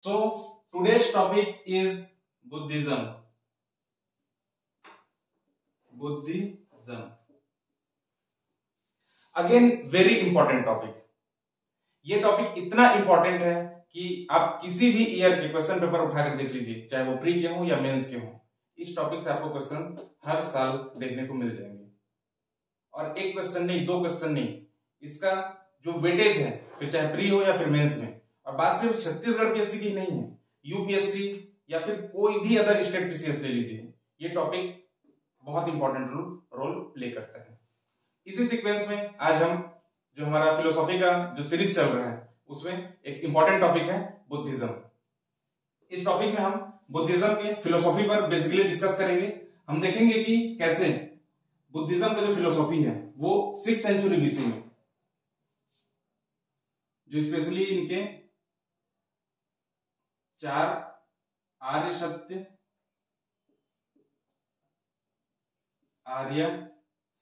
So today's topic is Buddhism. Buddhism. Again, very important topic. ये topic इतना important है कि आप किसी भी ईयर के क्वेश्चन पेपर उठाकर देख लीजिए, चाहे वो प्री के हो या मेंस के हो, इस टॉपिक से आपको क्वेश्चन हर साल देखने को मिल जाएंगे। और एक क्वेश्चन नहीं, दो क्वेश्चन नहीं, इसका जो वेटेज है, फिर चाहे प्री हो या फिर मेंस में, और बात सिर्फ छत्तीसगढ़ पीएससी की नहीं है, यूपीएससी या फिर कोई भी अदर स्टेट पीसीएस ले लीजिए, ये टॉपिक बहुत इंपॉर्टेंट रोल प्ले करता है। इसी सीक्वेंस में आज हम जो हमारा फिलोसॉफी का जो सीरीज चल रहा है उसमें एक इंपॉर्टेंट टॉपिक है बुद्धिज्म। इस टॉपिक में हम बुद्धिज्म के फिलोसॉफी पर बेसिकली डिस्कस करेंगे। हम देखेंगे कि कैसे बुद्धिज्म का जो फिलोसॉफी है वो 6th सेंचुरी बीसी में, जो स्पेशली इनके 4 आर्य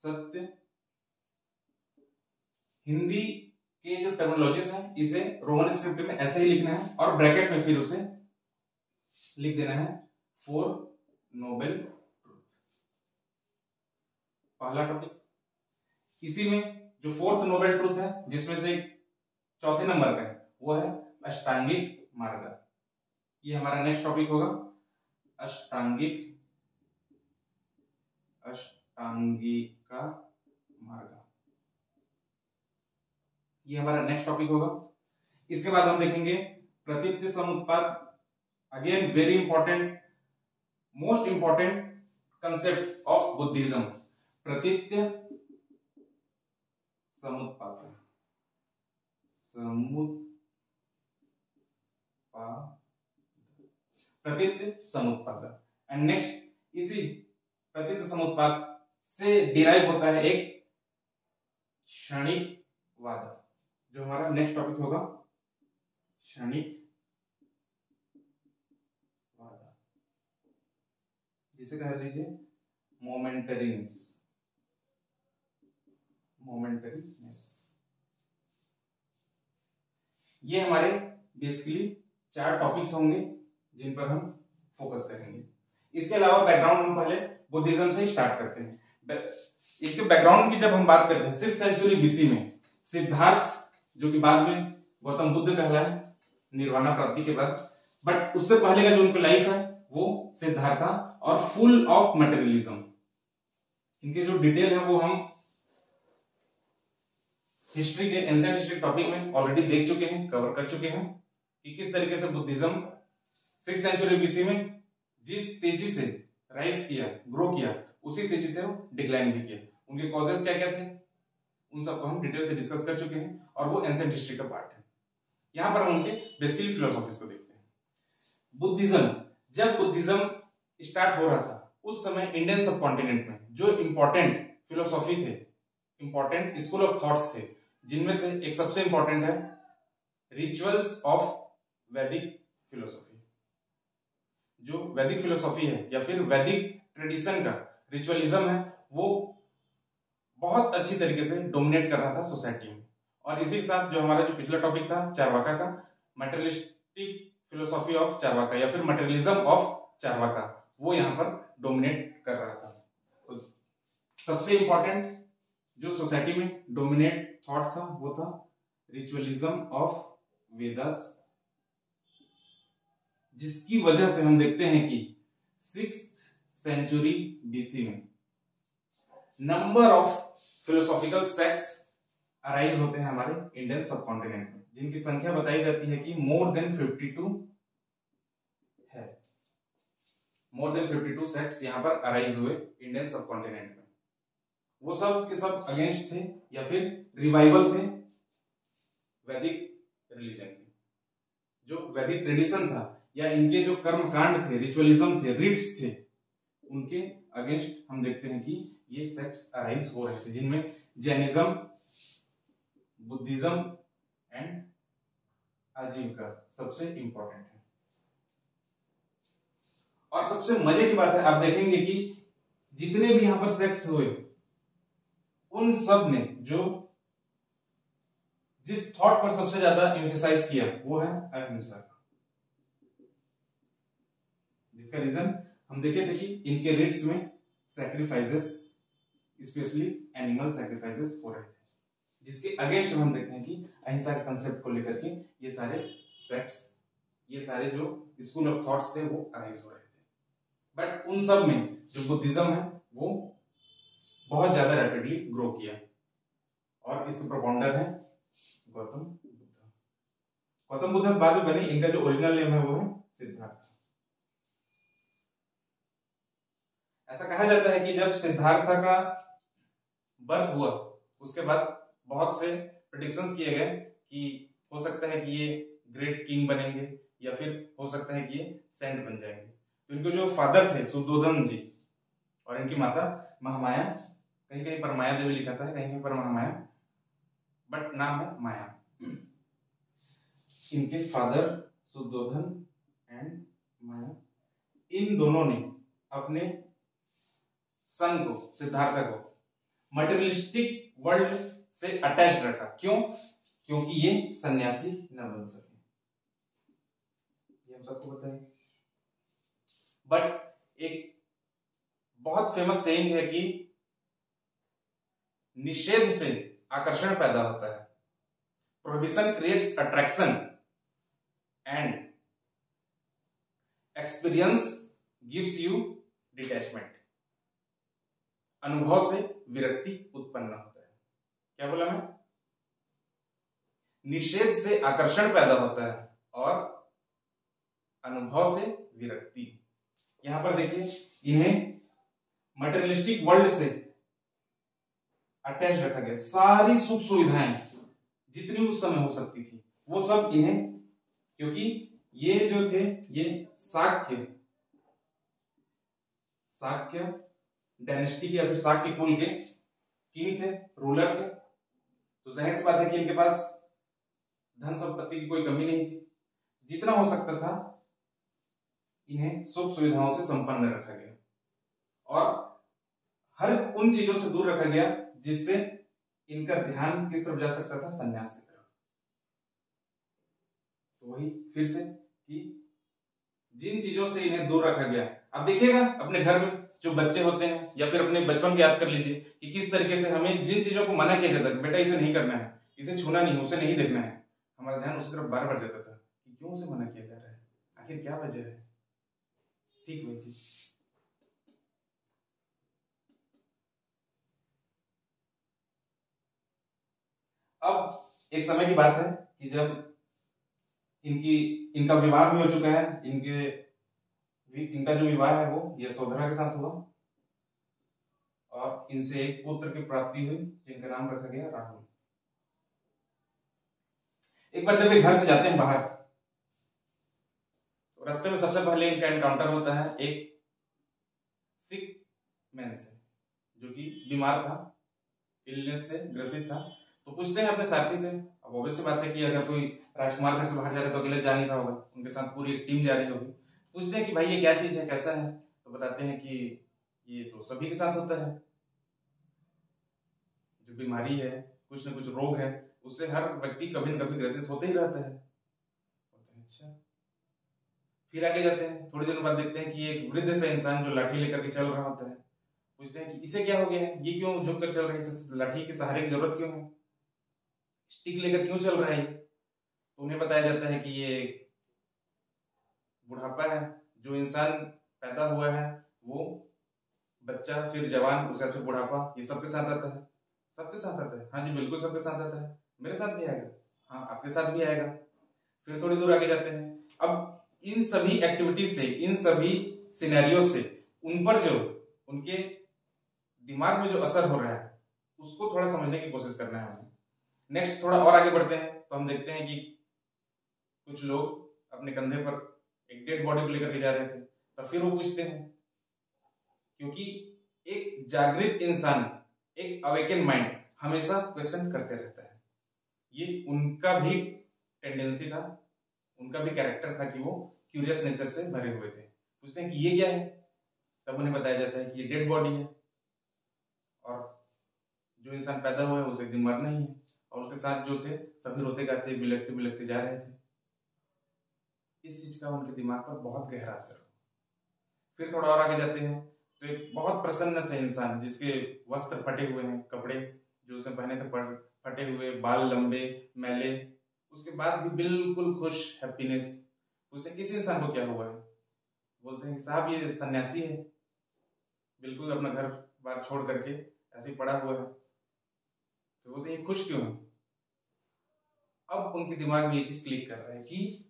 सत्य, हिंदी के जो टर्मिनोलॉजीज हैं इसे रोमन स्क्रिप्ट में ऐसे ही लिखना है और ब्रैकेट में फिर उसे लिख देना है 4 नोबेल ट्रूथ। पहला टॉपिक। इसी में जो 4th नोबेल ट्रूथ है, जिसमें से चौथे नंबर का है, वो है अष्टांगिक मार्ग। ये हमारा नेक्स्ट टॉपिक होगा, अष्टांगिका मार्ग। ये हमारा नेक्स्ट टॉपिक होगा। इसके बाद हम देखेंगे प्रतीत्य समुत्पाद। Again very important, most important concept of Buddhism, pratitya samutpada. Pratitya samutpada. And next, इसी प्रतीत्य समुत्पाद से डिराइव होता है एक क्षणिकवाद, जो हमारा नेक्स्ट टॉपिक होगा, क्षणिकवाद, जिसे कह लीजिए मोमेंटरीनेस। ये हमारे बेसिकली 4 टॉपिक्स होंगे जिन पर हम फोकस करेंगे। इसके अलावा बैकग्राउंड हम पहले बुद्धिज्म से स्टार्ट करते हैं। इसके बैकग्राउंड की जब हम बात करते हैं, 6th सेंचुरी बीसी में सिद्धार्थ, जो कि बाद में गौतम बुद्ध कहलाए निर्वाणा प्राप्ति के बाद, बट उससे पहले का जो उनकी लाइफ है वो सिद्धार्थ था और फुल ऑफ मटेरियलिज्म। इनके जो डिटेल है वो हम हिस्ट्री के एंशिएंट हिस्ट्री टॉपिक में ऑलरेडी देख चुके हैं, कवर कर चुके हैं कि किस तरीके से बुद्धिज्म 6th सेंचुरी बीसी में जिस तेजी से राइज किया, ग्रो किया, उसी तेजी से वो डिक्लाइन भी किया। उनके कॉजेस क्या क्या थे, उन सबको हम डिटेल से डिस्कस कर चुके हैं और वो एंशिएंट हिस्ट्री का पार्ट है। यहां पर हम उनके बेसिकली फिलोसॉफीज को देखते हैं। बुद्धिज्म, जब बुद्धिज्म स्टार्ट हो रहा था उस समय इंडियन सब कॉन्टिनेंट में जो इंपॉर्टेंट फिलोसॉफी थे, इंपॉर्टेंट स्कूल ऑफ थॉट्स थे, जिनमें से एक सबसे इंपॉर्टेंट है रिचुअल्स ऑफ वैदिक फिलोसॉफी। जो वैदिक फिलोसॉफी है या फिर वैदिक ट्रेडिशन का रिचुअलिज्म है, वो बहुत अच्छी तरीके से डोमिनेट कर रहा था सोसाइटी में। और इसी के साथ जो हमारा जो पिछला टॉपिक था चारवाका का, मटेरियलिस्टिक फिलोसॉफी ऑफ चारवाका या फिर मटेरियलिज्म ऑफ चारवाका, वो यहाँ पर डोमिनेट कर रहा था। तो सबसे इंपॉर्टेंट जो सोसाइटी में डोमिनेट थॉट था वो था रिचुअलिज्म ऑफ वेदास, जिसकी वजह से हम देखते हैं कि 6th सेंचुरी बीसी में number of philosophical sects arise होते हैं हमारे इंडियन सबकॉन्टिनेंट में, जिनकी संख्या बताई जाती है कि मोर देन 52 है। मोर देन 52 सेक्ट्स यहां पर अराइज हुए इंडियन सबकॉन्टिनेंट में। वो सब के सब अगेंस्ट थे या फिर रिवाइवल थे वैदिक रिलीजन के। जो वैदिक ट्रेडिशन था या इनके जो कर्म कांड थे, रिचुअलिज्म थे, रिट्स थे, उनके अगेंस्ट हम देखते हैं कि ये सेक्ट्स अराइज हो रहे थे, जिनमें जैनिज्म, बुद्धिज्म एंड आजीविका सबसे इंपॉर्टेंट है। और सबसे मजे की बात है, आप देखेंगे कि जितने भी यहां पर सेक्ट्स हुए, उन सब ने जो जिस थॉट पर सबसे ज्यादा एम्फेसाइज किया वो है अहिंसा। जिसका रीजन हम देखे थे कि इनके रिट्स में सैक्रिफाइसेस, स्पेशली एनिमल सैक्रिफाइसेस हो रहे थे, जिसके अगेंस्ट हम देखते हैं कि अहिंसा के कंसेप्ट को लेकर के ये सारे सेक्ट्स, ये सारे जो स्कूल ऑफ थॉट्स थे वो अराइज हो रहे थे। बट उन सब में जो बुद्धिज्म है वो बहुत ज्यादा रैपिडली ग्रो किया, और इसके प्रोपाउंडर है गौतम बुद्ध। गौतम बुद्ध बाद में बने, इनका जो ओरिजिनल नेम है वो है सिद्धार्थ। ऐसा कहा जाता है कि जब सिद्धार्थ का बर्थ हुआ उसके बाद बहुत से प्रेडिक्शंस किए गए कि हो सकता है कि ये ग्रेट किंग बनेंगे, या फिर हो सकता है कि ये सेंट बन जाएंगे। तो इनके जो फादर थे शुद्धोधन जी, और इनकी माता महामाया, कहीं कहीं पर माया देवी लिखा था, कहीं कहीं पर महामाया, बट नाम है माया। इनके फादर शुद्धोधन एंड माया, इन दोनों ने अपने सन को, सिद्धार्थ को, मटेरियलिस्टिक वर्ल्ड से अटैच रखा। क्यों? क्योंकि ये सन्यासी न बन सके, ये हम सबको पता है। बट एक बहुत फेमस सेइंग है कि निषेध से आकर्षण पैदा होता है, prohibition creates attraction and experience gives you detachment. अनुभव से विरक्ति उत्पन्न होता है। क्या बोला मैं? निषेध से आकर्षण पैदा होता है और अनुभव से विरक्ति। यहां पर देखिए, इन्हें मटेरियलिस्टिक वर्ल्ड से अटैच रखा गया। सारी सुख सुविधाएं जितनी उस समय हो सकती थी वो सब इन्हें, क्योंकि ये जो थे ये शाक्य डायनेस्टी के या फिर शाक्य कुल के किंग थे, रूलर थे, तो जाहिर सी बात है कि इनके पास धन संपत्ति की कोई कमी नहीं थी। जितना हो सकता था इन्हें सुख सुविधाओं से संपन्न रखा गया, और हर उन चीजों से दूर रखा गया जिससे इनका ध्यान किस तरफ जा सकता था? संन्यास की तरफ। तो वही फिर से कि जिन चीजों से इन्हें दूर रखा गया, अब देखिएगा अपने घर में जो बच्चे होते हैं या फिर अपने बचपन को याद कर लीजिए कि किस तरीके से हमें जिन चीजों को मना किया जाता है, बेटा इसे नहीं करना है, इसे छूना नहीं, उसे नहीं देखना है, हमारा ध्यान उसी तरफ बार बार जाता था कि क्यों उसे मना किया जा रहा है, आखिर क्या वजह है। ठीक वही चीज अब एक समय की बात है कि जब इनका विवाह भी हो चुका है, इनका जो विवाह है वो यशोधरा के साथ हुआ, और इनसे एक पुत्र की प्राप्ति हुई जिनका नाम रखा गया राहुल। एक बार जब ये घर से जाते हैं बाहर, तो रास्ते में सबसे पहले इनका एनकाउंटर होता है एक सिक मैन से, जो कि बीमार था, इलनेस से ग्रसित था। तो पूछते हैं अपने साथी से, अब ऑब्वियस सी बात है कि अगर कोई राजकुमार घर से बाहर जा रहे तो अकेले जा नहीं रहा होगा, उनके साथ पूरी एक टीम जा रही होगी। पूछते हैं कि भाई ये क्या चीज है, कैसा है? तो बताते हैं कि ये तो सभी के साथ होता है, जो बीमारी है, कुछ न कुछ रोग है, उससे हर व्यक्ति कभी न कभी ग्रसित होते ही रहता है। अच्छा, फिर आगे जाते हैं, थोड़ी देर बाद देखते हैं कि एक वृद्ध सा इंसान जो लाठी लेकर के चल रहा होता है। पूछते हैं कि इसे क्या हो गया है, ये क्यों झुक कर चल रहा है, इसे लाठी के सहारे की जरूरत क्यों है, स्टिक लेकर क्यों चल रहा है? तो उन्हें बताया जाता है कि ये बुढ़ापा है, जो इंसान पैदा हुआ है वो बच्चा, फिर जवान, उसके बाद फिर बुढ़ापा, ये सबके साथ आता है। सबके साथ आता है? हाँ जी बिल्कुल सबके साथ आता है, मेरे साथ भी आएगा, हाँ आपके साथ भी आएगा। फिर थोड़ी दूर आगे जाते हैं, अब इन सभी एक्टिविटीज से, इन सभी सिनेरियो से उन पर जो उनके दिमाग में जो असर हो रहा है उसको थोड़ा समझने की कोशिश करना है हमें। नेक्स्ट थोड़ा और आगे बढ़ते हैं तो हम देखते हैं कि कुछ लोग अपने कंधे पर एक डेड बॉडी को लेकर के जा रहे थे। तब फिर वो पूछते हैं, क्योंकि एक जागृत इंसान, एक अवेकन माइंड हमेशा क्वेश्चन करते रहता है, ये उनका भी टेंडेंसी था, उनका भी कैरेक्टर था कि वो क्यूरियस नेचर से भरे हुए थे। पूछते हैं कि ये क्या है? तब उन्हें बताया जाता है कि ये डेड बॉडी है, और जो इंसान पैदा हुआ है उसे एक दिन मरना ही है, और उसके साथ जो थे सभी रोते गाते बिलखते बिलखते जा रहे थे। इस चीज का उनके दिमाग पर बहुत गहरा असर हुआ। फिर थोड़ा और आगे जाते हैं तो एक बहुत प्रसन्न से इंसान जिसके वस्त्र फटे हुए हैं, कपड़े जो उसने पहने थे फटे हुए, बाल लंबे मैले, उसके बाद भी बिल्कुल खुश, हैप्पीनेस। पूछते हैं इस इंसान को क्या हुआ है? बोलते हैं कि साहब ये सन्यासी है, बिल्कुल अपना घर बार छोड़ करके ऐसे ही पड़ा हुआ है। तो बोलते हैं ये खुश क्यों है? अब उनके दिमाग में ये चीज क्लिक कर रहा है कि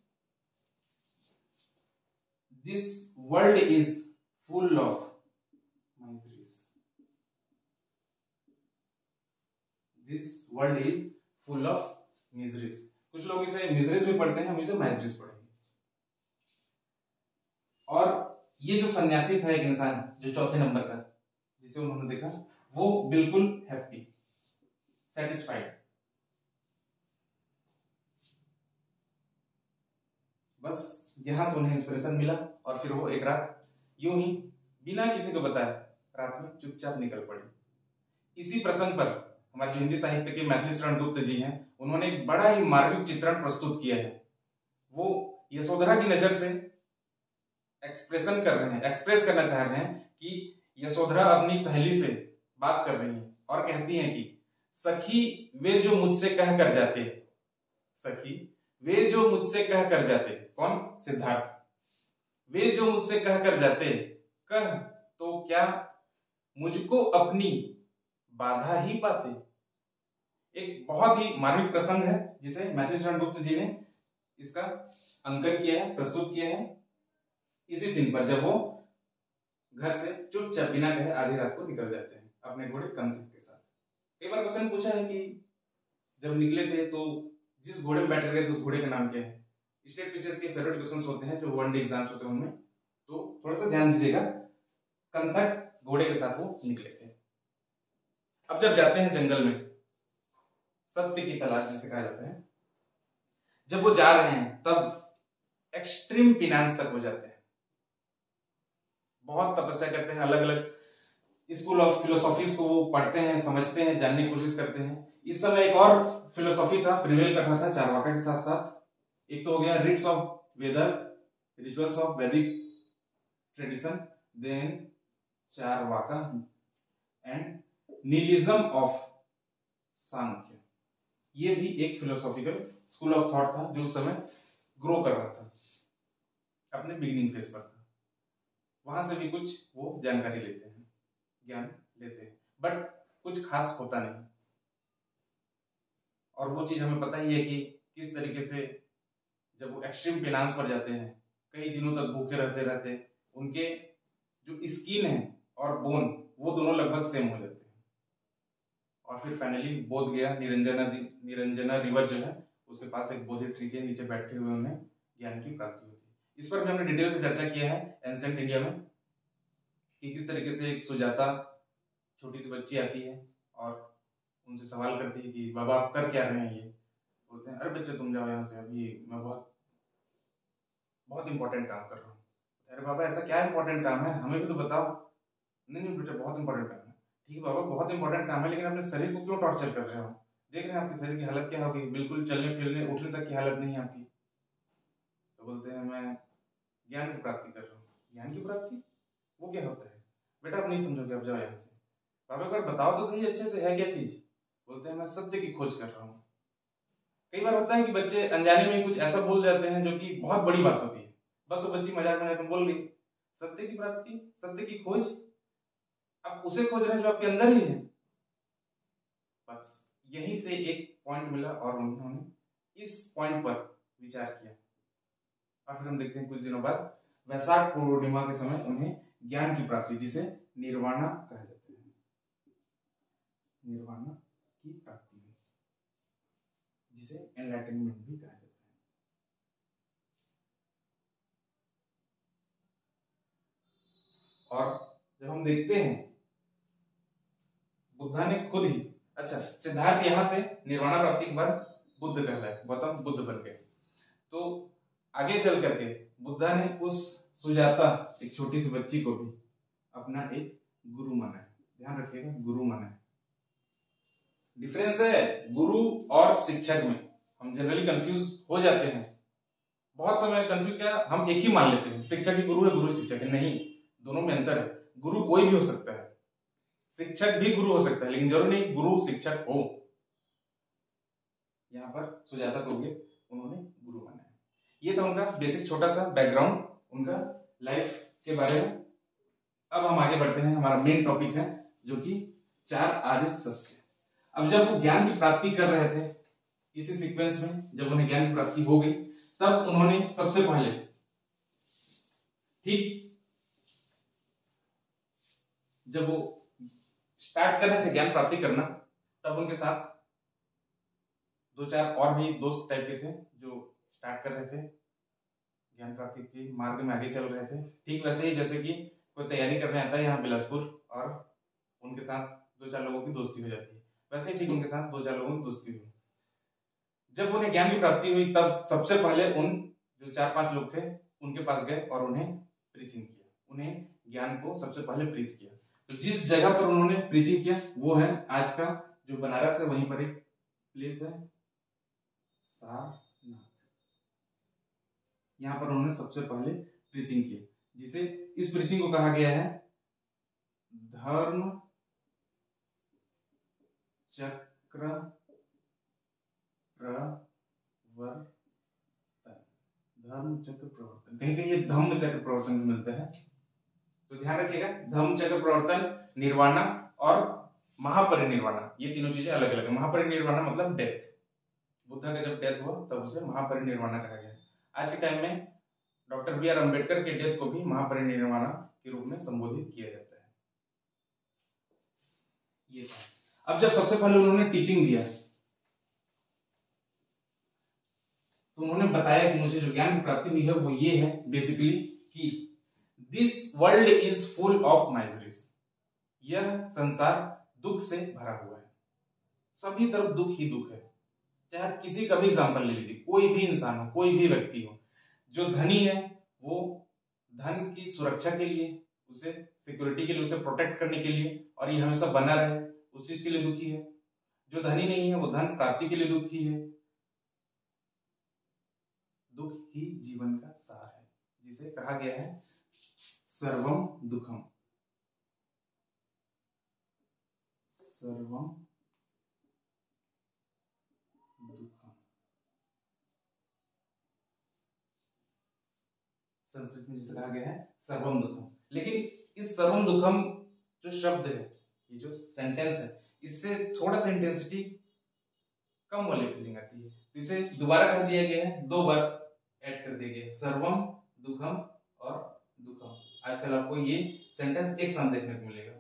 this world is full of miseries. This world is full of miseries. कुछ लोग इसे मिजरीज भी पढ़ते हैं, हम इसे miseries पढ़ेंगे। और ये जो सन्यासी था, एक इंसान जो चौथे नंबर का जिसे उन्होंने देखा, वो बिल्कुल हैप्पी, सेटिस्फाइड, बस यहां से उन्हें इंस्पिरेशन मिला और फिर वो एक रात यूं ही बिना किसी को बताए रात में चुपचाप निकल पड़ी। इसी प्रसंग पर हमारे जो हिंदी साहित्य के मैथिली शरण गुप्त जी हैं, उन्होंने एक बड़ा ही मार्मिक चित्रण प्रस्तुत किया है। वो यशोधरा की नजर से एक्सप्रेशन कर रहे हैं, एक्सप्रेस करना चाह रहे हैं कि यशोधरा अपनी सहेली से बात कर रही हैं और कहती हैं कि सखी वे जो मुझसे कह कर जाते, सखी वे जो मुझसे कह कर जाते, कौन? सिद्धार्थ। वे जो मुझसे कह कर जाते, कह तो क्या मुझको अपनी बाधा ही पाते। एक बहुत ही मार्मिक प्रसंग है जिसे मैथिली शरण गुप्त जी ने इसका अंकन किया है, प्रस्तुत किया है इसी सीन पर, जब वो घर से चुपचाप बिना कहे आधी रात को निकल जाते हैं अपने घोड़े कंथक के साथ। कई बार क्वेश्चन पूछा है कि जब निकले थे तो जिस घोड़े में बैठ गए थे उस घोड़े का नाम क्या है? स्टेट पीसीएस के फेवरेट क्वेश्चंस होते हैं जो वनडे एग्जाम्स होते हैं उनमें, तो थोड़ा सा ध्यान दीजिएगा। कंथक घोड़े के साथ वो निकले थे। अब जब जाते हैं जंगल में सत्य की तलाश जिसे कहा जाता है, जब वो जा रहे हैं तब एक्सट्रीम पिनांस तक हो जाते हैं, बहुत तपस्या करते हैं, अलग अलग स्कूल ऑफ फिलोसॉफीज को वो पढ़ते हैं, समझते हैं, जानने की कोशिश करते हैं। इस समय एक और फिलोसॉफी था, प्रिवेल कर रहा था चारवाका के साथ साथ। एक तो हो गया rites of Vedas, rituals of Vedic tradition, then Charvaka and nihilism of Sankhya. ये भी एक फिलोसॉफिकल स्कूल ऑफ थॉट था जो उस समय ग्रो कर रहा था, अपने बिगिनिंग फेज पर था। वहां से भी कुछ वो जानकारी लेते हैं, ज्ञान लेते हैं, बट कुछ खास होता नहीं। और वो चीज हमें पता ही है कि किस तरीके से जब वो एक्सट्रीम पिनांस पर जाते हैं, कई दिनों तक भूखे रहते रहते उनके जो स्किन है और बोन वो दोनों लगभग सेम हो जाते हैं। और फिर फाइनली बोध गया, निरंजना रिवर जो है उसके पास एक बोधि ट्री के नीचे बैठे हुए उन्हें ज्ञान की प्राप्ति होती है। इस पर भी हमने डिटेल से चर्चा किया है एंशिएंट इंडिया में कि किस तरीके से एक सुजाता छोटी सी बच्ची आती है और उनसे सवाल करती है कि बाबा आप कर क्या रहे हैं? ये बोलते हैं अरे बच्चे तुम जाओ यहाँ से, अभी मैं बहुत इंपॉर्टेंट काम कर रहा हूँ। अरे बाबा ऐसा क्या इंपॉर्टेंट काम है, हमें भी तो बताओ। नहीं बेटा बहुत इंपॉर्टेंट काम है। ठीक है बाबा बहुत इंपॉर्टेंट काम है, लेकिन अपने शरीर को क्यों टॉर्चर कर रहे हो? देख रहे हैं आपके शरीर की हालत क्या होगी, बिल्कुल चलने फिरने उठने तक की हालत नहीं है आपकी। तो बोलते हैं मैं ज्ञान की प्राप्ति कर रहा हूँ। ज्ञान की प्राप्ति वो क्या होता है? बेटा आप नहीं समझोगे, आप जाओ यहाँ से। बाबा एक बार बताओ तो सही अच्छे से, है क्या चीज? बोलते हैं मैं सत्य की खोज कर रहा हूँ। कई बार होता है कि बच्चे अनजाने में कुछ ऐसा बोल जाते हैं जो कि बहुत बड़ी बात होती है, बस वो बच्ची मजाक में बोल गई। सत्य की प्राप्ति, सत्य की खोज, आप उसे खोज रहे हैं जो आपके अंदर ही है। बस यहीं से एक पॉइंट मिला और उन्होंने इस पॉइंट पर विचार किया। और फिर हम देखते हैं कुछ दिनों बाद वैशाख पूर्णिमा के समय उन्हें ज्ञान की प्राप्ति, जिसे निर्वाणा कहा जाता है, निर्वाणा की प्राप्ति हुई, जिसे एनलाइटनमेंट भी कहा जाता है। और जब हम देखते हैं बुद्धा ने खुद ही, अच्छा सिद्धार्थ यहां से निर्वाणा प्राप्ति के बाद बुद्ध कहलाए, गौतम बुद्ध बन गए। तो आगे चल करके बुद्धा ने उस सुजाता एक छोटी सी बच्ची को भी अपना एक गुरु माना है। ध्यान रखिएगा, गुरु माना है। डिफरेंस है गुरु और शिक्षक में। हम जनरली कंफ्यूज हो जाते हैं, बहुत समय कंफ्यूज क्या, हम एक ही मान लेते हैं, शिक्षक ही गुरु है, गुरु शिक्षक है। नहीं, दोनों में अंतर है। गुरु कोई भी हो सकता है, शिक्षक भी गुरु हो सकता है, लेकिन जरूरी नहीं गुरु शिक्षक हो। यहाँ पर सुजाता को भी उन्होंने गुरु माना है। ये था उनका बेसिक छोटा सा बैकग्राउंड उनका लाइफ के बारे में। अब हम आगे बढ़ते हैं, हमारा मेन टॉपिक है जो कि 4 आर्य सत्य। अब जब वो ज्ञान की प्राप्ति कर रहे थे, इसी सीक्वेंस में जब उन्हें ज्ञान की प्राप्ति हो गई, तब उन्होंने सबसे पहले ठीक जब वो स्टार्ट कर रहे थे ज्ञान प्राप्ति करना, तब उनके साथ 2-4 और भी दोस्त टाइप के थे जो स्टार्ट कर रहे थे ज्ञान प्राप्ति के मार्ग में आगे चल रहे थे। ठीक वैसे ही जैसे कि कोई तैयारी करने आता है यहाँ बिलासपुर और उनके साथ 2-4 लोगों की दोस्ती हो जाती है, वैसे ही ठीक उनके साथ 2-4 लोगों की दोस्ती हुई। जब उन्हें ज्ञान की प्राप्ति हुई, तब सबसे पहले उन जो 4-5 लोग थे उनके पास गए और उन्हें प्रीचिंग किया, उन्हें ज्ञान को सबसे पहले प्रीच किया। तो जिस जगह पर उन्होंने प्रीचिंग किया वो है आज का जो बनारस है, वहीं पर एक प्लेस है सारनाथ। यहाँ पर उन्होंने सबसे पहले प्रीचिंग की, जिसे इस प्रीचिंग को कहा गया है धर्म चक्र प्रवर्तन। धर्म चक्र प्रवर्तन, कहीं कहीं ये धम्म चक्र प्रवर्तन में मिलता है, तो ध्यान रखिएगा धम्म चक्र प्रवर्तन, निर्वाणा और महापरिनिर्वाणा, ये तीनों चीजें अलग अलग है। महापरिनिर्वाणा मतलब डेथ, बुद्धा का जब डेथ हुआ तब उसे महापरिनिर्वाणा कहा गया। आज के टाइम में डॉक्टर बी आर अम्बेडकर के डेथ को भी महापरिनिर्वाणा के रूप में संबोधित किया जाता है। ये था। अब जब सबसे पहले उन्होंने टीचिंग दिया तो उन्होंने बताया कि मुझे जो ज्ञान की प्राप्ति हुई है वो ये है बेसिकली कि this world is full of miseries, यह संसार दुख से भरा हुआ है, सभी तरफ दुख ही दुख है। चाहे आप किसी का भी एग्जाम्पल ले लीजिए, कोई भी इंसान हो, कोई भी व्यक्ति हो, जो धनी है वो धन की सुरक्षा के लिए, उसे सिक्योरिटी के लिए, उसे प्रोटेक्ट करने के लिए और ये हमेशा बना रहे, उस चीज के लिए दुखी है। जो धनी नहीं है वो धन प्राप्ति के लिए दुखी है। दुख ही जीवन का सार है, जिसे कहा गया है सर्वम दुखम। सर्वम दुखम संस्कृत में जिसे कहा गया है सर्वम दुखम। लेकिन इस सर्वम दुखम जो शब्द है, ये जो सेंटेंस है, इससे थोड़ा सा इंटेंसिटी कम वाली फीलिंग आती है, तो इसे दोबारा कह दिया गया है, 2 बार ऐड कर दिया गया है, सर्वम दुखम और दुखम। आजकल आपको ये सेंटेंस एक साथ देखने को मिलेगा,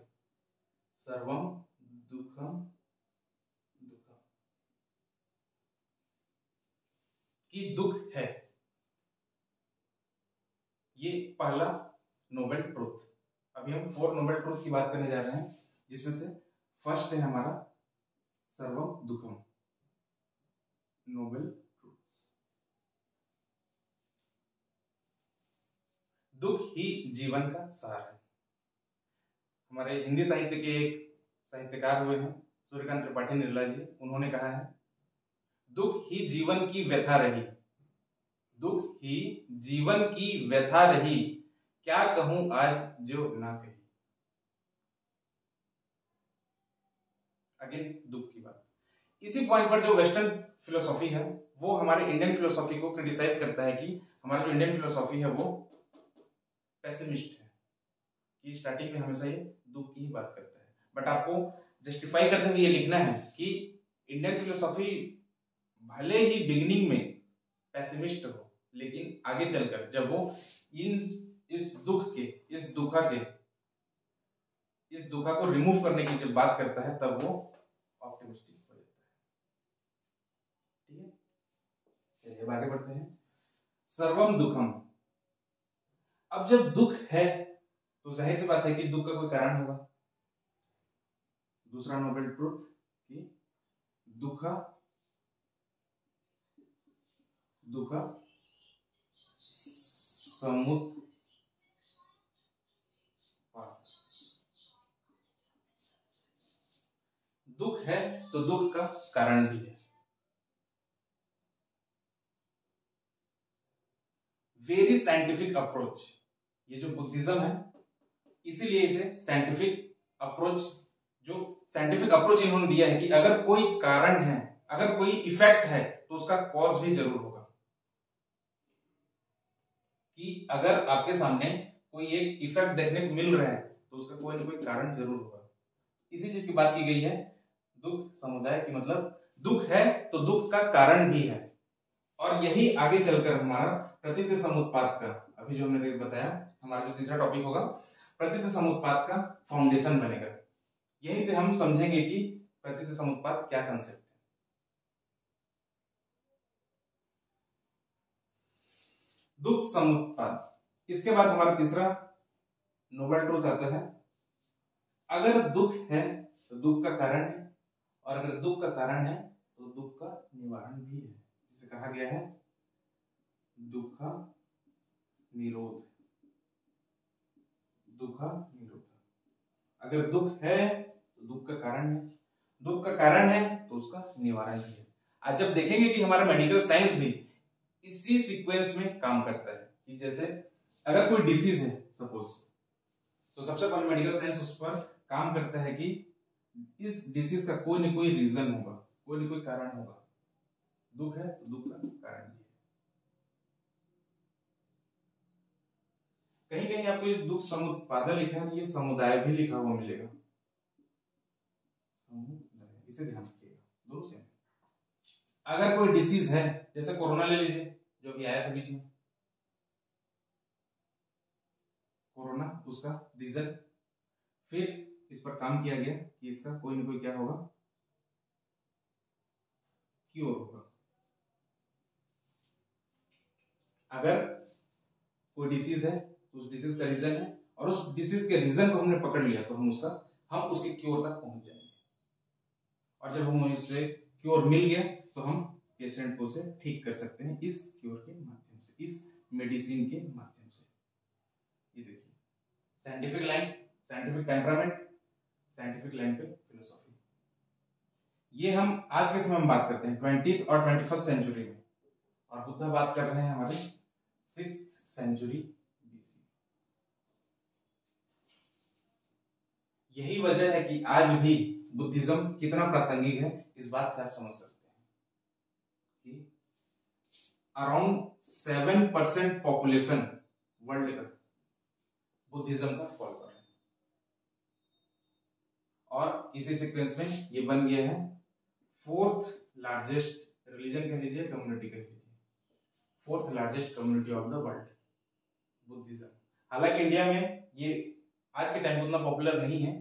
सर्वम दुखम दुखम, कि दुख है। ये पहला नोबल ट्रूथ। अभी हम 4 नोबल ट्रूथ की बात करने जा रहे हैं, जिसमें से फर्स्ट है हमारा सर्वम दुखम, नोबल ट्रूथ। दुख ही जीवन का सार है। हमारे हिंदी साहित्य के एक साहित्यकार हुए हैं सूर्यकांत त्रिपाठी निर्मला जी, उन्होंने कहा है दुख ही जीवन की व्यथा रही, दुख ही जीवन की व्यथा रही, क्या कहूं आज जो ना कही। अगेन दुख की बात। इसी पॉइंट पर जो वेस्टर्न फिलोसॉफी है वो हमारे इंडियन फिलोसॉफी को क्रिटिसाइज करता है कि हमारा जो इंडियन फिलोसॉफी है वो पेसिमिस्ट है, कि स्टार्टिंग में हमेशा ये दुख की ही बात करता है। बट आपको जस्टिफाई करते हुए ये लिखना है कि इंडियन फिलोसॉफी भले ही बिगिनिंग में पेसिमिस्ट हो, लेकिन आगे चलकर जब वो इस दुखा को रिमूव करने की जब बात करता है तब वो ऑप्टिमिस्टिक हो जाता है। ठीक है, चलिए अब आगे बढ़ते हैं। सर्वम दुखम। अब जब दुख है तो जाहिर सी बात है कि दुख का कोई कारण होगा। दूसरा नोबल ट्रूथ कि दुखा समुत्पाद। दुख है तो दुख का कारण भी है। वेरी साइंटिफिक अप्रोच, ये जो बुद्धिज्म है इसीलिए इसे साइंटिफिक अप्रोच, जो साइंटिफिक अप्रोच इन्होंने दिया है कि अगर कोई कारण है, अगर कोई इफेक्ट है तो उसका कॉज भी जरूर होगा, कि अगर आपके सामने कोई एक इफेक्ट देखने को मिल रहा है तो उसका कोई ना कोई कारण जरूर होगा। इसी चीज की बात की गई है दुख समुदाय की, मतलब दुख है तो दुख का कारण भी है, और यही आगे चलकर हमारा प्रतीत समुत्पाद का, अभी जो हमने बताया हमारा जो तीसरा टॉपिक होगा, प्रतीत समुत्पाद का फाउंडेशन बनेगा। यहीं से हम समझेंगे कि प्रतीत समुत्पाद क्या कंसेप्ट है। दुख समुत्पाद, इसके बाद हमारा तीसरा नोबल ट्रूथ आता है, अगर दुख है तो दुख का कारण है, और अगर दुख का कारण है तो दुख का निवारण भी है, जिसे कहा गया है दुख निरोध। दुख निरोध, अगर दुख है तो दुख का कारण है, दुख का कारण है तो उसका निवारण भी है। आज जब देखेंगे कि हमारा मेडिकल साइंस भी इसी सीक्वेंस में काम करता है, कि जैसे अगर कोई डिसीज है सपोज, तो सबसे पहले मेडिकल साइंस उस पर काम करता है कि इस डिसीज का कोई ना कोई रीजन होगा, कोई ना कोई कारण होगा। दुख है तो दुख का कारण भी है। कहीं कहीं आपको ये दुख समुत्पाद लिखा है, ये समुदाय भी लिखा हुआ मिलेगा, समुदाय, इसे ध्यान रखिएगा, दोनों सेम। अगर कोई डिसीज है, जैसे कोरोना ले लीजिए जो भी आया था बीच में, कोरोना, उसका रीजन, फिर इस पर काम किया गया कि इसका कोई ना कोई क्या होगा, क्योर होगा। अगर कोई डिसीज है तो उस डिसीज का रीजन है, और उस डिसीज के रीजन को हमने पकड़ लिया तो हम उसके क्योर तक पहुंच जाएंगे, और जब हम इससे क्योर मिल गया तो हम पेशेंट को से ठीक कर सकते हैं इस क्योर के माध्यम से, इस मेडिसिन के माध्यम से। ये देखिए scientific line, scientific temperament, scientific line पे फिलोसॉफी, ये हम आज के समय में बात करते हैं 20th और 21st सेंचुरी में, और बुद्ध बात कर रहे हैं हमारे 6th सेंचुरी बीसी। यही वजह है कि आज भी बुद्धिज्म कितना प्रासंगिक है, इस बात से आप समझ सकते हैं कि अराउंड 7% पॉपुलेशन वर्ल्ड का बुद्धिज्म का फॉलो कर रहे हैं, और इसी सीक्वेंस में ये बन गया है 4th लार्जेस्ट रिलीजन कह लीजिए, कम्युनिटी कह लीजिए, 4th largest community of the world, Buddhism. हालांकि इंडिया में ये आज के टाइम उतना पॉपुलर नहीं है,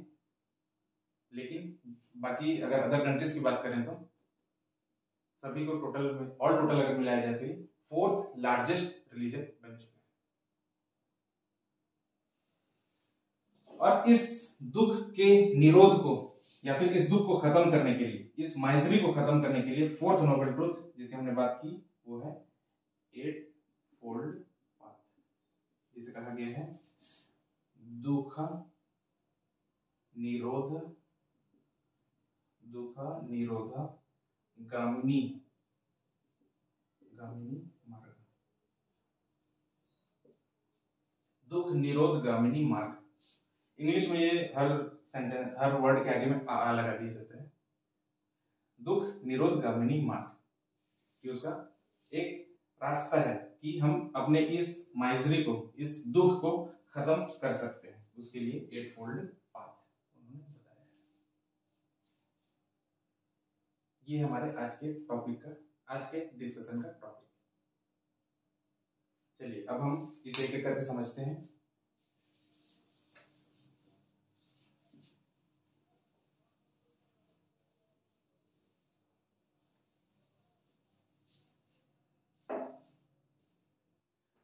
लेकिन बाकी अगर अदर कंट्रीज की बात करें तो सभी को टोटल में, ऑल टोटल अगर मिलाया जाए तो ये 4th लार्जेस्ट रिलीजन बन चुका है। और इस दुख के निरोध को, या फिर इस दुख को खत्म करने के लिए, इस माइजरी को खत्म करने के लिए 4th नोबल ट्रूथ जिसकी हमने बात की वो है 8 फोल्ड पाथ, जिसे कहा गया है दुख निरोध, दुख निरोध गामिनी मार्ग, दुख निरोध गामिनी मार्ग। इंग्लिश में ये हर सेंटेंस, हर वर्ड के आगे में आ लगा दिया जाता है, दुख निरोध गामिनी मार्ग, कि उसका एक रास्ता है कि हम अपने इस माइजरी को, इस दुख को खत्म कर सकते हैं, उसके लिए 8 फोल्ड पाथ उन्होंने बताया है। ये हमारे आज के टॉपिक का, आज के डिस्कशन का टॉपिक। चलिए अब हम इसे एक एक करके समझते हैं।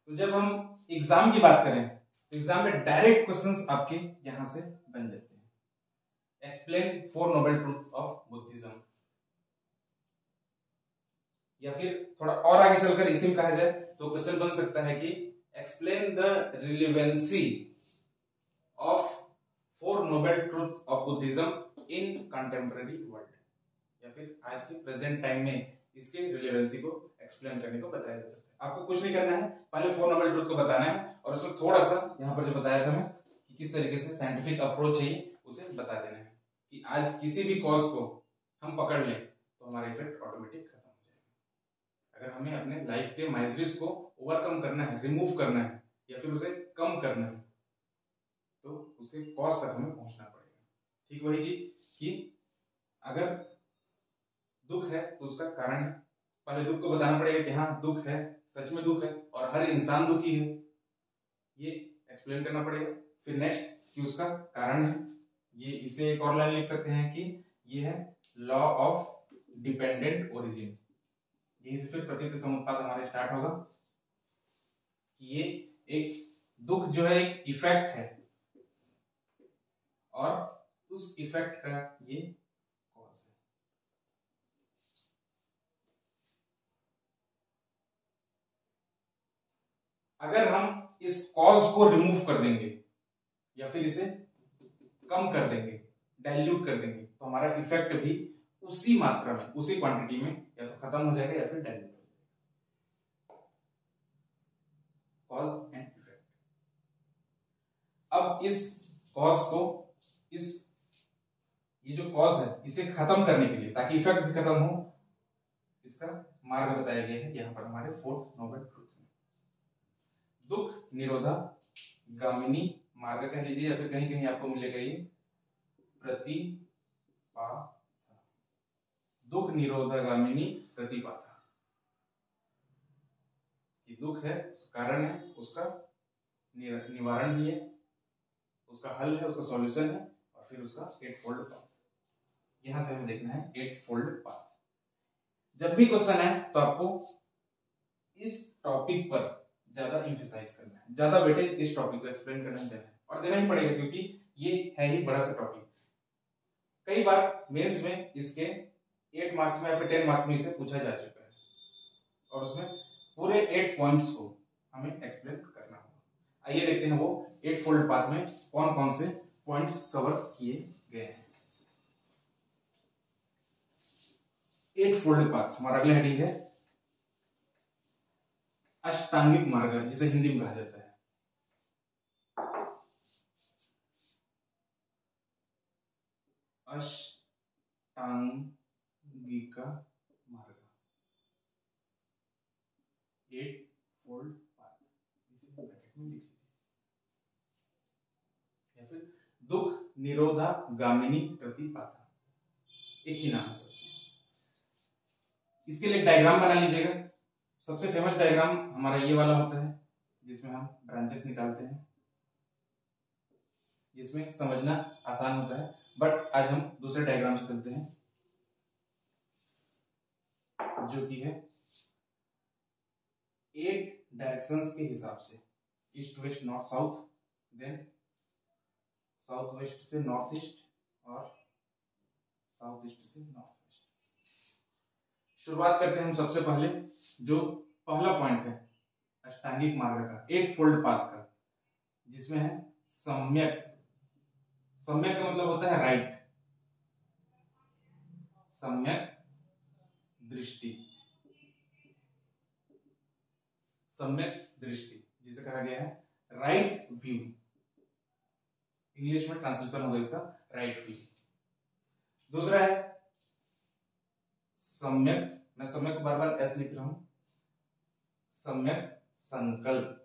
तो जब हम एग्जाम की बात करें तो एग्जाम में डायरेक्ट क्वेश्चंस आपके यहां से बन जाते हैं। Explain 4 noble truths of Buddhism, या फिर थोड़ा और आगे चलकर इसी में कहा जाए तो क्वेश्चन बन सकता है कि explain the relevancy of 4 noble truths of Buddhism in contemporary world, या फिर आज के प्रेजेंट टाइम में इसके रिलेवेंसी को एक्सप्लेन करने को बताया जा सकता है। आपको कुछ नहीं करना है, पहले 4 नोबल ट्रूथ को बताना है, और उसमें थोड़ा सा यहाँ पर जो बताया था मैं कि किस तरीके से साइंटिफिक अप्रोच है उसे बता देना है कि आज किसी भी कॉज को हम पकड़ लें तो हमारा इफेक्ट ऑटोमेटिक खत्म हो जाएगा। अगर हमें अपने लाइफ के माइजरीज को ओवरकम करना है, रिमूव करना है या फिर उसे कम करना है तो उसके कॉज तक हमें पहुंचना पड़ेगा। ठीक वही चीज कि अगर दुख है तो उसका कारण है, पहले दुख को बताना पड़ेगा कि हाँ दुख है, सच में दुख है और हर इंसान दुखी है, ये एक्सप्लेन करना पड़ेगा। फिर नेक्स्ट कि उसका कारण है, ये इसे एक और लाइन लिख सकते हैं कि ये है लॉ ऑफ डिपेंडेंट ओरिजिन। यहीं से फिर प्रतीत समुत्पाद हमारे स्टार्ट होगा कि ये एक दुख जो है एक इफेक्ट है और उस इफेक्ट का ये कॉज है। अगर हम इस कॉज को रिमूव कर देंगे या फिर इसे कम कर देंगे, डाइल्यूट कर देंगे तो हमारा इफेक्ट भी उसी मात्रा में, उसी क्वांटिटी में या तो खत्म हो जाएगा या फिर डाइल्यूट हो जाएगा। Cause and effect. अब इस कॉज को, इस ये जो कॉज है इसे खत्म करने के लिए, ताकि इफेक्ट भी खत्म हो, इसका मार्ग बताया गया है यहां पर हमारे फोर्थ नोबल ट्रूथ में। दुख निरोधा गामिनी मार्ग कह लीजिए या फिर कहीं कहीं आपको मिलेगा ये प्रतिपाथा। दुख निरोधागामिनी प्रतिपाथा। कि दुख है, कारण है, उसका निवारण भी है, उसका हल है, उसका सॉल्यूशन है और फिर उसका 8 फोल्ड पाथ। यहां से हमें देखना है 8 फोल्ड पाथ। जब भी क्वेश्चन है तो आपको इस टॉपिक पर ज्यादा एम्फेसाइज करना है, ज्यादा वेटेज इस टॉपिक को एक्सप्लेन करना देना है और देना ही पड़ेगा क्योंकि ये है ही बड़ा सा टॉपिक। कई बार मेंस में इसके 8 मार्क्स में या फिर 10 मार्क्स में इसे पूछा जा चुका है और उसमें पूरे 8 पॉइंट्स को हमें एक्सप्लेन करना होगा। आइए देखते हैं वो 8 फोल्ड पाथ में कौन कौन से पॉइंट्स कवर किए गए हैं। 8 फोल्ड पाथ हमारा अगला हेडिंग है अष्टांगिक मार्ग, जिसे हिंदी में कहा जाता है। अष्टांगिक मार्ग, 8 फोल्ड पाथ, इसे ब्रैकेट में लिख लीजिए। या फिर दुख निरोधा गामिनी प्रतिपाथा, एक ही नाम है सबके। इसके लिए एक डायग्राम बना लीजिएगा। सबसे फेमस डायग्राम हमारा ये वाला होता है जिसमें हम ब्रांचेस निकालते हैं, जिसमें समझना आसान होता है। बट आज हम दूसरे डायग्राम से चलते हैं जो कि है 8 डायरेक्शंस के हिसाब से, east west north south, then south west से नॉर्थ ईस्ट और साउथ ईस्ट से नॉर्थ वेस्ट। शुरुआत करते हैं हम सबसे पहले जो पहला पॉइंट है अष्टांगिक मार्ग का, 8 फोल्ड पाथ का, जिसमें है सम्यक। सम्यक का मतलब होता है राइट, सम्यक दृष्टि, सम्यक दृष्टि जिसे कहा गया है राइट व्यू। इंग्लिश में ट्रांसलेशन होगा इसका राइट व्यू। दूसरा है सम्यक, मैं सम्यक बार बार एस लिख रहा हूं, सम्यक संकल्प,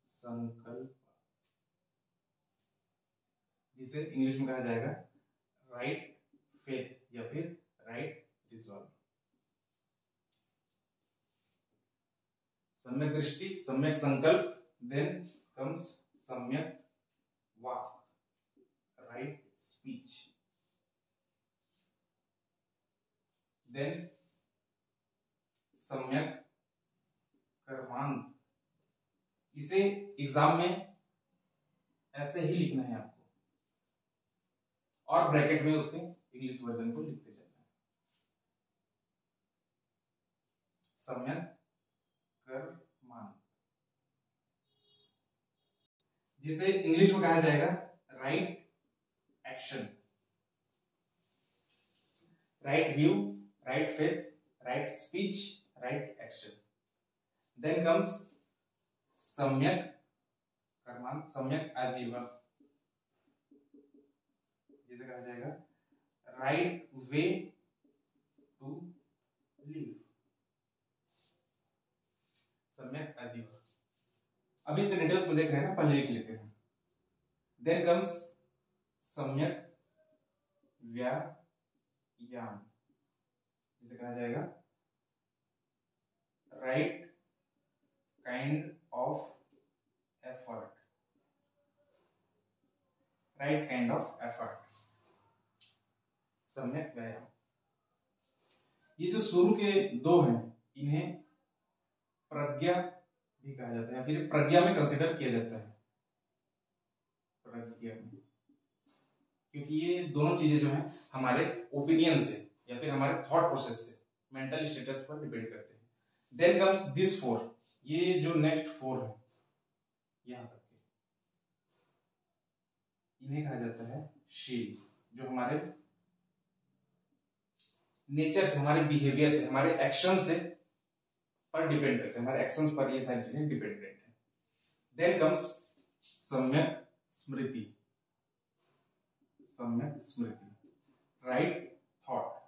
संकल्प जिसे इंग्लिश में कहा जाएगा राइट फेथ या फिर राइट रिजॉल्व। सम्यक दृष्टि, सम्यक संकल्प, देन कम्स सम्यक वाक, राइट स्पीच, देन सम्यक कर्मांत। इसे एग्जाम में ऐसे ही लिखना है आपको और ब्रैकेट में उसके इंग्लिश वर्जन को लिखते चलना है। सम्यक कर्मांत जिसे इंग्लिश में कहा जाएगा right action, right view, right faith, right speech, right action. Then comes सम्यक कर्मांत सम्यक आजीवन, जिसे कहा जाएगा राइट वे टू लिव, सम्यक आजीवन। अभी इसके डिटेल्स में देख रहे हैं ना, पहले लिख लेते हैं। देन कम्स सम्यक व्यायाम, जिसे कहा जाएगा right kind of effort, right kind of effort, सम्यक व्यायाम। ये जो शुरू के दो हैं इन्हें प्रज्ञा भी कहा जाता है, फिर प्रज्ञा में कंसिडर किया जाता है, प्रज्ञा में, क्योंकि ये दोनों चीजें जो हैं हमारे ओपिनियन से या फिर हमारे थॉट प्रोसेस से, मेंटल स्टेटस पर डिपेंड करते हैं। देन कम्स दिस फोर, ये जो नेक्स्ट फोर है यहां तक के, इन्हें कहा जाता है शील, जो हमारे नेचर से, हमारे बिहेवियर से, हमारे एक्शन से पर डिपेंड करते हैं, हमारे एक्शंस पर ये सारी चीजें डिपेंडेंट है। देन कम्स सम्यक स्मृति, सम्यक स्मृति, right thought,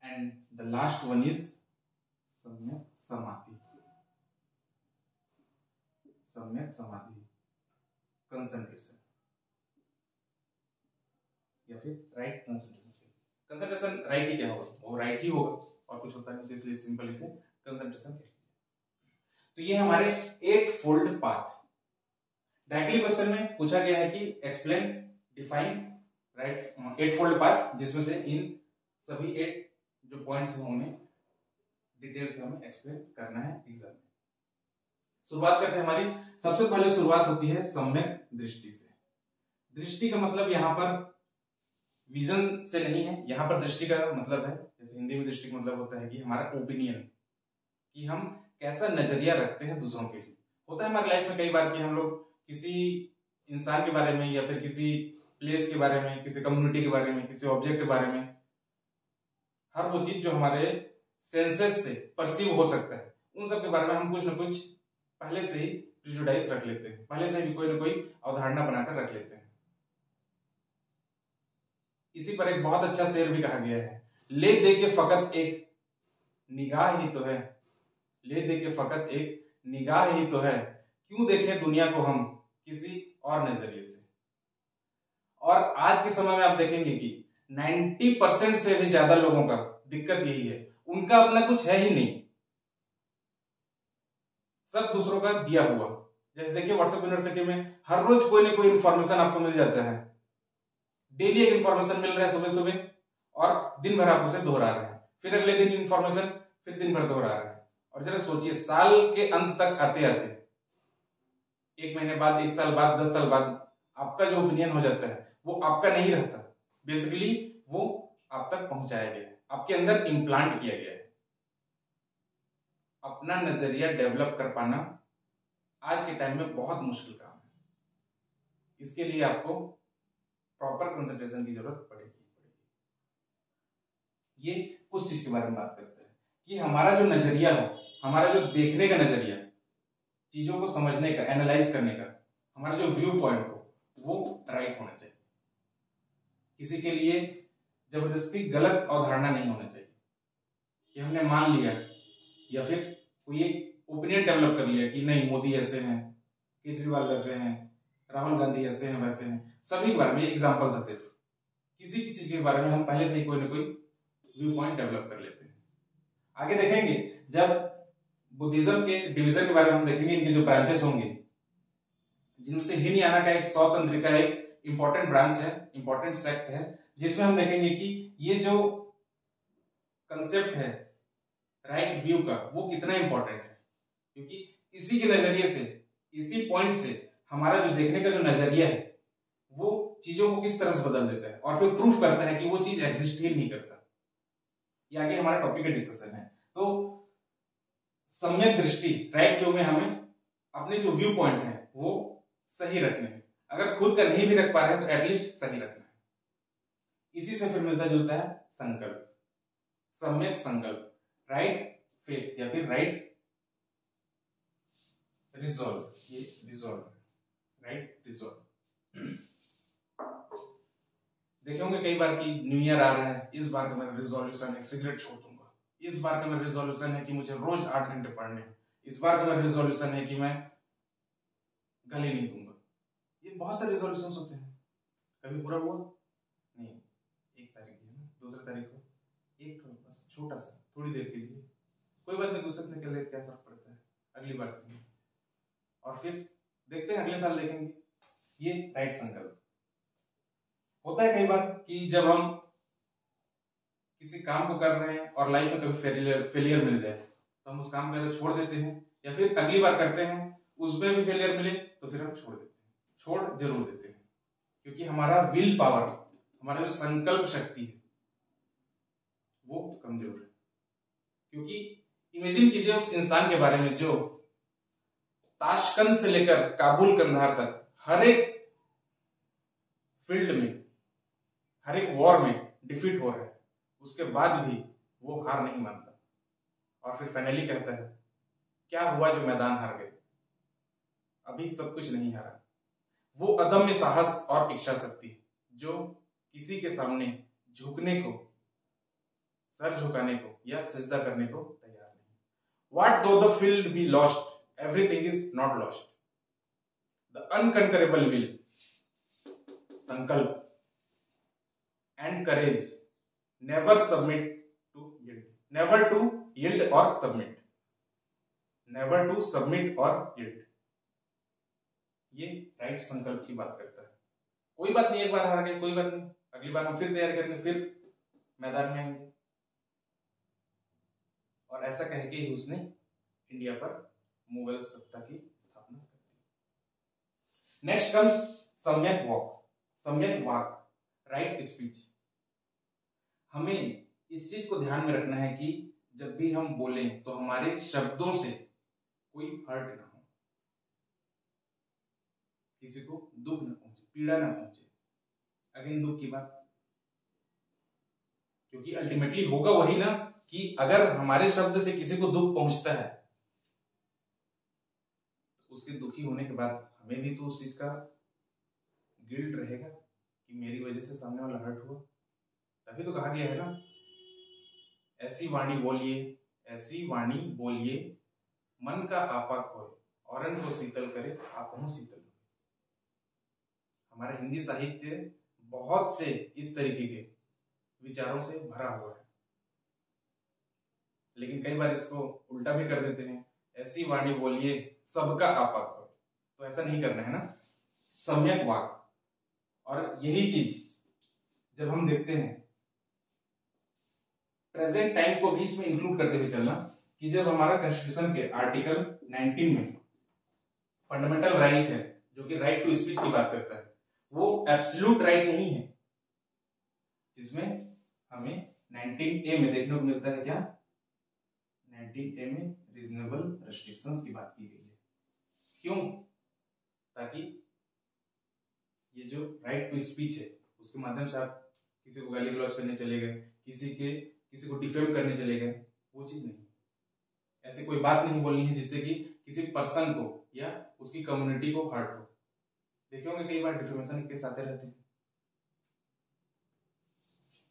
and the last one is सम्यक समाधि, सम्यक समाधि, कंसंट्रेशन या फिर राइट कंसंट्रेशन। कंसंट्रेशन राइट ही क्या होगा, वो राइट ही होगा और कुछ होता नहीं, इसलिए सिंपल इसे कंसंट्रेशन कहते हैं। तो ये हमारे 8 फोल्ड पाथ। डायरेक्टली क्वेश्चन में पूछा गया है कि explain define right 8 fold path, जिसमें से इन सभी 8 जो पॉइंट्स हैं उन्हें डिटेल से हमें एक्सप्लेन करना है एग्जाम में। शुरुआत करते हैं हमारी, सबसे पहले शुरुआत होती है सम्यक दृष्टि से। दृष्टि का मतलब यहाँ पर विजन से नहीं है, यहाँ पर दृष्टि का मतलब है, जैसे हिंदी में दृष्टि का मतलब होता है कि हमारा ओपिनियन, कि हम कैसा नजरिया रखते हैं दूसरों के लिए। होता है हमारी लाइफ में कई बार कि हम लोग किसी इंसान के बारे में या फिर किसी प्लेस के बारे में, किसी कम्युनिटी के बारे में, किसी ऑब्जेक्ट के बारे में, हर वो चीज जो हमारे सेंसेस से परसीव हो सकता है, उन सब के बारे में हम कुछ ना कुछ पहले से ही प्रिजुडाइज रख लेते हैं, पहले से भी कोई ना कोई अवधारणा बनाकर रख लेते हैं। इसी पर एक बहुत अच्छा शेर भी कहा गया है, ले दे के फकत एक निगाह ही तो है, ले दे के फकत एक निगाह ही तो है, क्यों देखें दुनिया को हम किसी और नजरिए से। और आज के समय में आप देखेंगे कि 90% से भी ज्यादा लोगों का दिक्कत यही है, उनका अपना कुछ है ही नहीं, सब दूसरों का दिया हुआ। जैसे देखिए व्हाट्सएप यूनिवर्सिटी में हर रोज कोई ना कोई इंफॉर्मेशन आपको मिल जाता है, डेली एक इंफॉर्मेशन मिल रहा है सुबह सुबह, और दिन भर आप उसे दोहरा रहे हैं, फिर अगले दिन इंफॉर्मेशन, फिर दिन भर दोहरा रहे हैं। और जरा सोचिए, साल के अंत तक आते आते 1 महीने बाद, 1 साल बाद, 10 साल बाद आपका जो ओपिनियन हो जाता है वो आपका नहीं रहता, बेसिकली वो आप तक पहुंचाया गया है, आपके अंदर इम्प्लांट किया गया है। अपना नजरिया डेवलप कर पाना आज के टाइम में बहुत मुश्किल काम है, इसके लिए आपको प्रॉपर कंसंट्रेशन की जरूरत पड़ेगी। ये उस चीज के बारे में बात करते हैं कि हमारा जो नजरिया हो, हमारा जो देखने का नजरिया, चीजों को समझने का, एनालाइज करने का, हमारा जो व्यू पॉइंट हो वो राइट होना चाहिए। किसी के लिए जबरदस्ती गलत अवधारणा नहीं होना चाहिए कि हमने मान लिया या फिर कोई एक ओपिनियन डेवलप कर लिया कि नहीं मोदी ऐसे हैं, केजरीवाल वैसे हैं, राहुल गांधी ऐसे हैं वैसे हैं, सभी के बारे में एग्जांपल है, सिर्फ किसी की चीज के बारे में हम पहले से ही कोई ना कोई व्यू पॉइंट डेवलप कर लेते हैं। आगे देखेंगे जब बुद्धिज्म के डिवीजन के बारे में हम देखेंगे, इनके जो ब्रांचेस होंगे, जिनमें से हीनयाना का एक सौतंत्रिका एक इंपॉर्टेंट ब्रांच है, इंपॉर्टेंट सेक्ट है, जिसमें हम देखेंगे कि ये जो कंसेप्ट है राइट व्यू का वो कितना इंपॉर्टेंट है, क्योंकि इसी के नजरिए से, इसी पॉइंट से हमारा जो देखने का जो नजरिया है वो चीजों को किस तरह से बदल देता है और फिर प्रूफ करता है कि वो चीज एग्जिस्ट ही नहीं करता। ये आगे हमारा टॉपिक का डिस्कशन है। तो सम्यक दृष्टि, राइट व्यू में हमें अपने जो व्यू पॉइंट है वो सही रखने हैं, अगर खुद का नहीं भी रख पा रहे हैं तो एटलीस्ट सही रखना है। इसी से फिर मिलता जुलता है संकल्प, सम्यक संकल्प, राइट फेथ या फिर राइट रिजॉल्व, ये रिजॉल्व, राइट, रिजॉल्व। देखे होंगे कई बार कि न्यू ईयर आ रहा है, इस बार का मेरा रिजोल्यूशन है सिगरेट छोड़ दूंगा, इस बार का मेरा रिजोल्यूशन है कि मुझे रोज 8 घंटे पढ़ने हैं, इस बार का मेरा रिजोल्यूशन है कि मैं गले नहीं दूंगा। ये बहुत सारे रिजोल्यूशन होते हैं, कभी पूरा हुआ नहीं। 1 तारीख है ना, 2 तारीख को एक बस छोटा सा थोड़ी देर के लिए, कोई बात नहीं, गुस्से से निकल ले, क्या फर्क पड़ता है, अगली बार से। और फिर देखते हैं, अगले साल देखेंगे। ये राइट संकल्प होता है। कई बार कि जब हम किसी काम को कर रहे हैं और लाइफ में कभी फेलियर मिल जाए तो हम उस काम को छोड़ देते हैं, या फिर अगली बार करते हैं उसमें भी फेलियर मिले तो फिर हम छोड़ देते हैं, छोड़ जरूर देते हैं, क्योंकि हमारा विल पावर, हमारा जो संकल्प शक्ति है वो कमजोर है। क्योंकि इमेजिन कीजिए उस इंसान के बारे में जो ताशकंद से लेकर काबुल कंधार तक हर एक फील्ड में, हर एक वॉर में डिफीट हो रहा है, उसके बाद भी वो हार नहीं मानता और फिर फाइनली कहता है क्या हुआ जो मैदान हार गए, अभी सब कुछ नहीं हारा। वो अदम्य साहस और इच्छा शक्ति जो किसी के सामने झुकने को, सर झुकाने को या सजदा करने को तैयार नहीं। What though the field be lost, everything is not lost. The unconquerable will, संकल्प and courage, never submit to yield, never to yield or submit, never to submit or yield। ये राइट संकल्प की बात करता है। कोई बात नहीं, एक बार हार गए कोई बात नहीं, अगली बार हम फिर तैयार करेंगे, फिर मैदान में आएंगे। और ऐसा कह के ही उसने इंडिया पर मुगल सत्ता की स्थापना कर दी। नेक्स्ट कम्स सम्यक वाक, सम्यक वाक, राइट स्पीच। हमें इस चीज को ध्यान में रखना है कि जब भी हम बोलें तो हमारे शब्दों से कोई हर्ट ना हो, किसी को दुख ना पहुंचे, पीड़ा ना पहुंचे। अगेन दुख की बात, क्योंकि अल्टीमेटली होगा वही ना कि अगर हमारे शब्द से किसी को दुख पहुंचता है तो उसके दुखी होने के बाद हमें भी तो उस चीज का गिल्ट रहेगा कि मेरी वजह से सामने वाला हर्ट हुआ। तभी तो कहा गया है ना, ऐसी वाणी बोलिए, ऐसी वाणी बोलिए मन का आपा खोए, औरन को शीतल करे आपहु शीतल। हमारा हिंदी साहित्य बहुत से इस तरीके के विचारों से भरा हुआ है, लेकिन कई बार इसको उल्टा भी कर देते हैं, ऐसी वाणी बोलिए सबका आपा खोए। तो ऐसा नहीं करना है ना, सम्यक वाक। और यही चीज जब हम देखते हैं प्रेजेंट टाइम को भी इसमें इंक्लूड करते हुए चलना, कि जब हमारा कॉन्स्टिट्यूशन के आर्टिकल 19 में फंडामेंटल राइट है जो कि राइट टू स्पीच की बात करता है, वो एब्सोल्यूट राइट नहीं है, जिसमें हमें 19A में देखने को मिलता है क्या, 19A में रीजनेबल रेस्ट्रिक्शंस की बात की गई है। क्यों? ताकि ये जो राइट टू स्पीच है उसके माध्यम से आप किसी को गाली गलौज करने चले गए, किसी को डिफेम करने चले गए, वो चीज नहीं। ऐसी कोई बात नहीं बोलनी है जिससे कि किसी पर्सन को या उसकी कम्युनिटी को हर्ट हो। देखे होंगे कई बार डिफेमेशन के केस आते रहते हैं।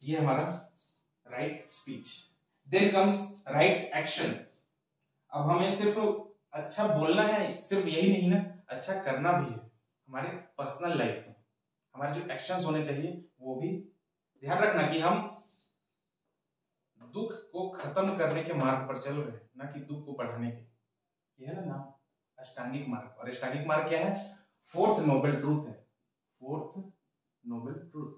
ये हमारा right speech. Then comes right action. अब हमें सिर्फ अच्छा बोलना है, सिर्फ यही नहीं ना, अच्छा करना भी है। हमारे पर्सनल लाइफ में हमारे जो एक्शंस होने चाहिए वो भी ध्यान रखना कि हम दुख को खत्म करने के मार्ग पर चल रहे हैं, ना कि दुख को बढ़ाने के। यह है ना नाम अष्टांगिक मार्ग। और अष्टांगिक मार्ग क्या है? 4th नोबल ट्रूथ है, 4th नोबल ट्रूथ।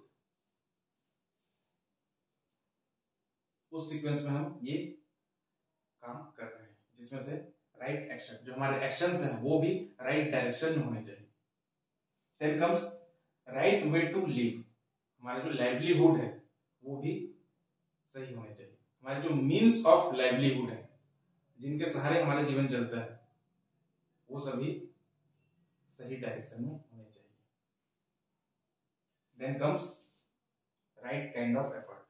उस सीक्वेंस में हम ये काम कर रहे हैं, जिसमें से राइट एक्शन, जो हमारे एक्शंस हैं वो भी राइट डायरेक्शन में होने चाहिए। Then comes right way to live. हमारा जो लाइवलीहुड है वो भी सही होने चाहिए। हमारे जो मीन्स ऑफ लाइवलीहुड है, जिनके सहारे हमारा जीवन चलता है, वो सभी सही डायरेक्शन में होने चाहिए। Then comes right kind of effort.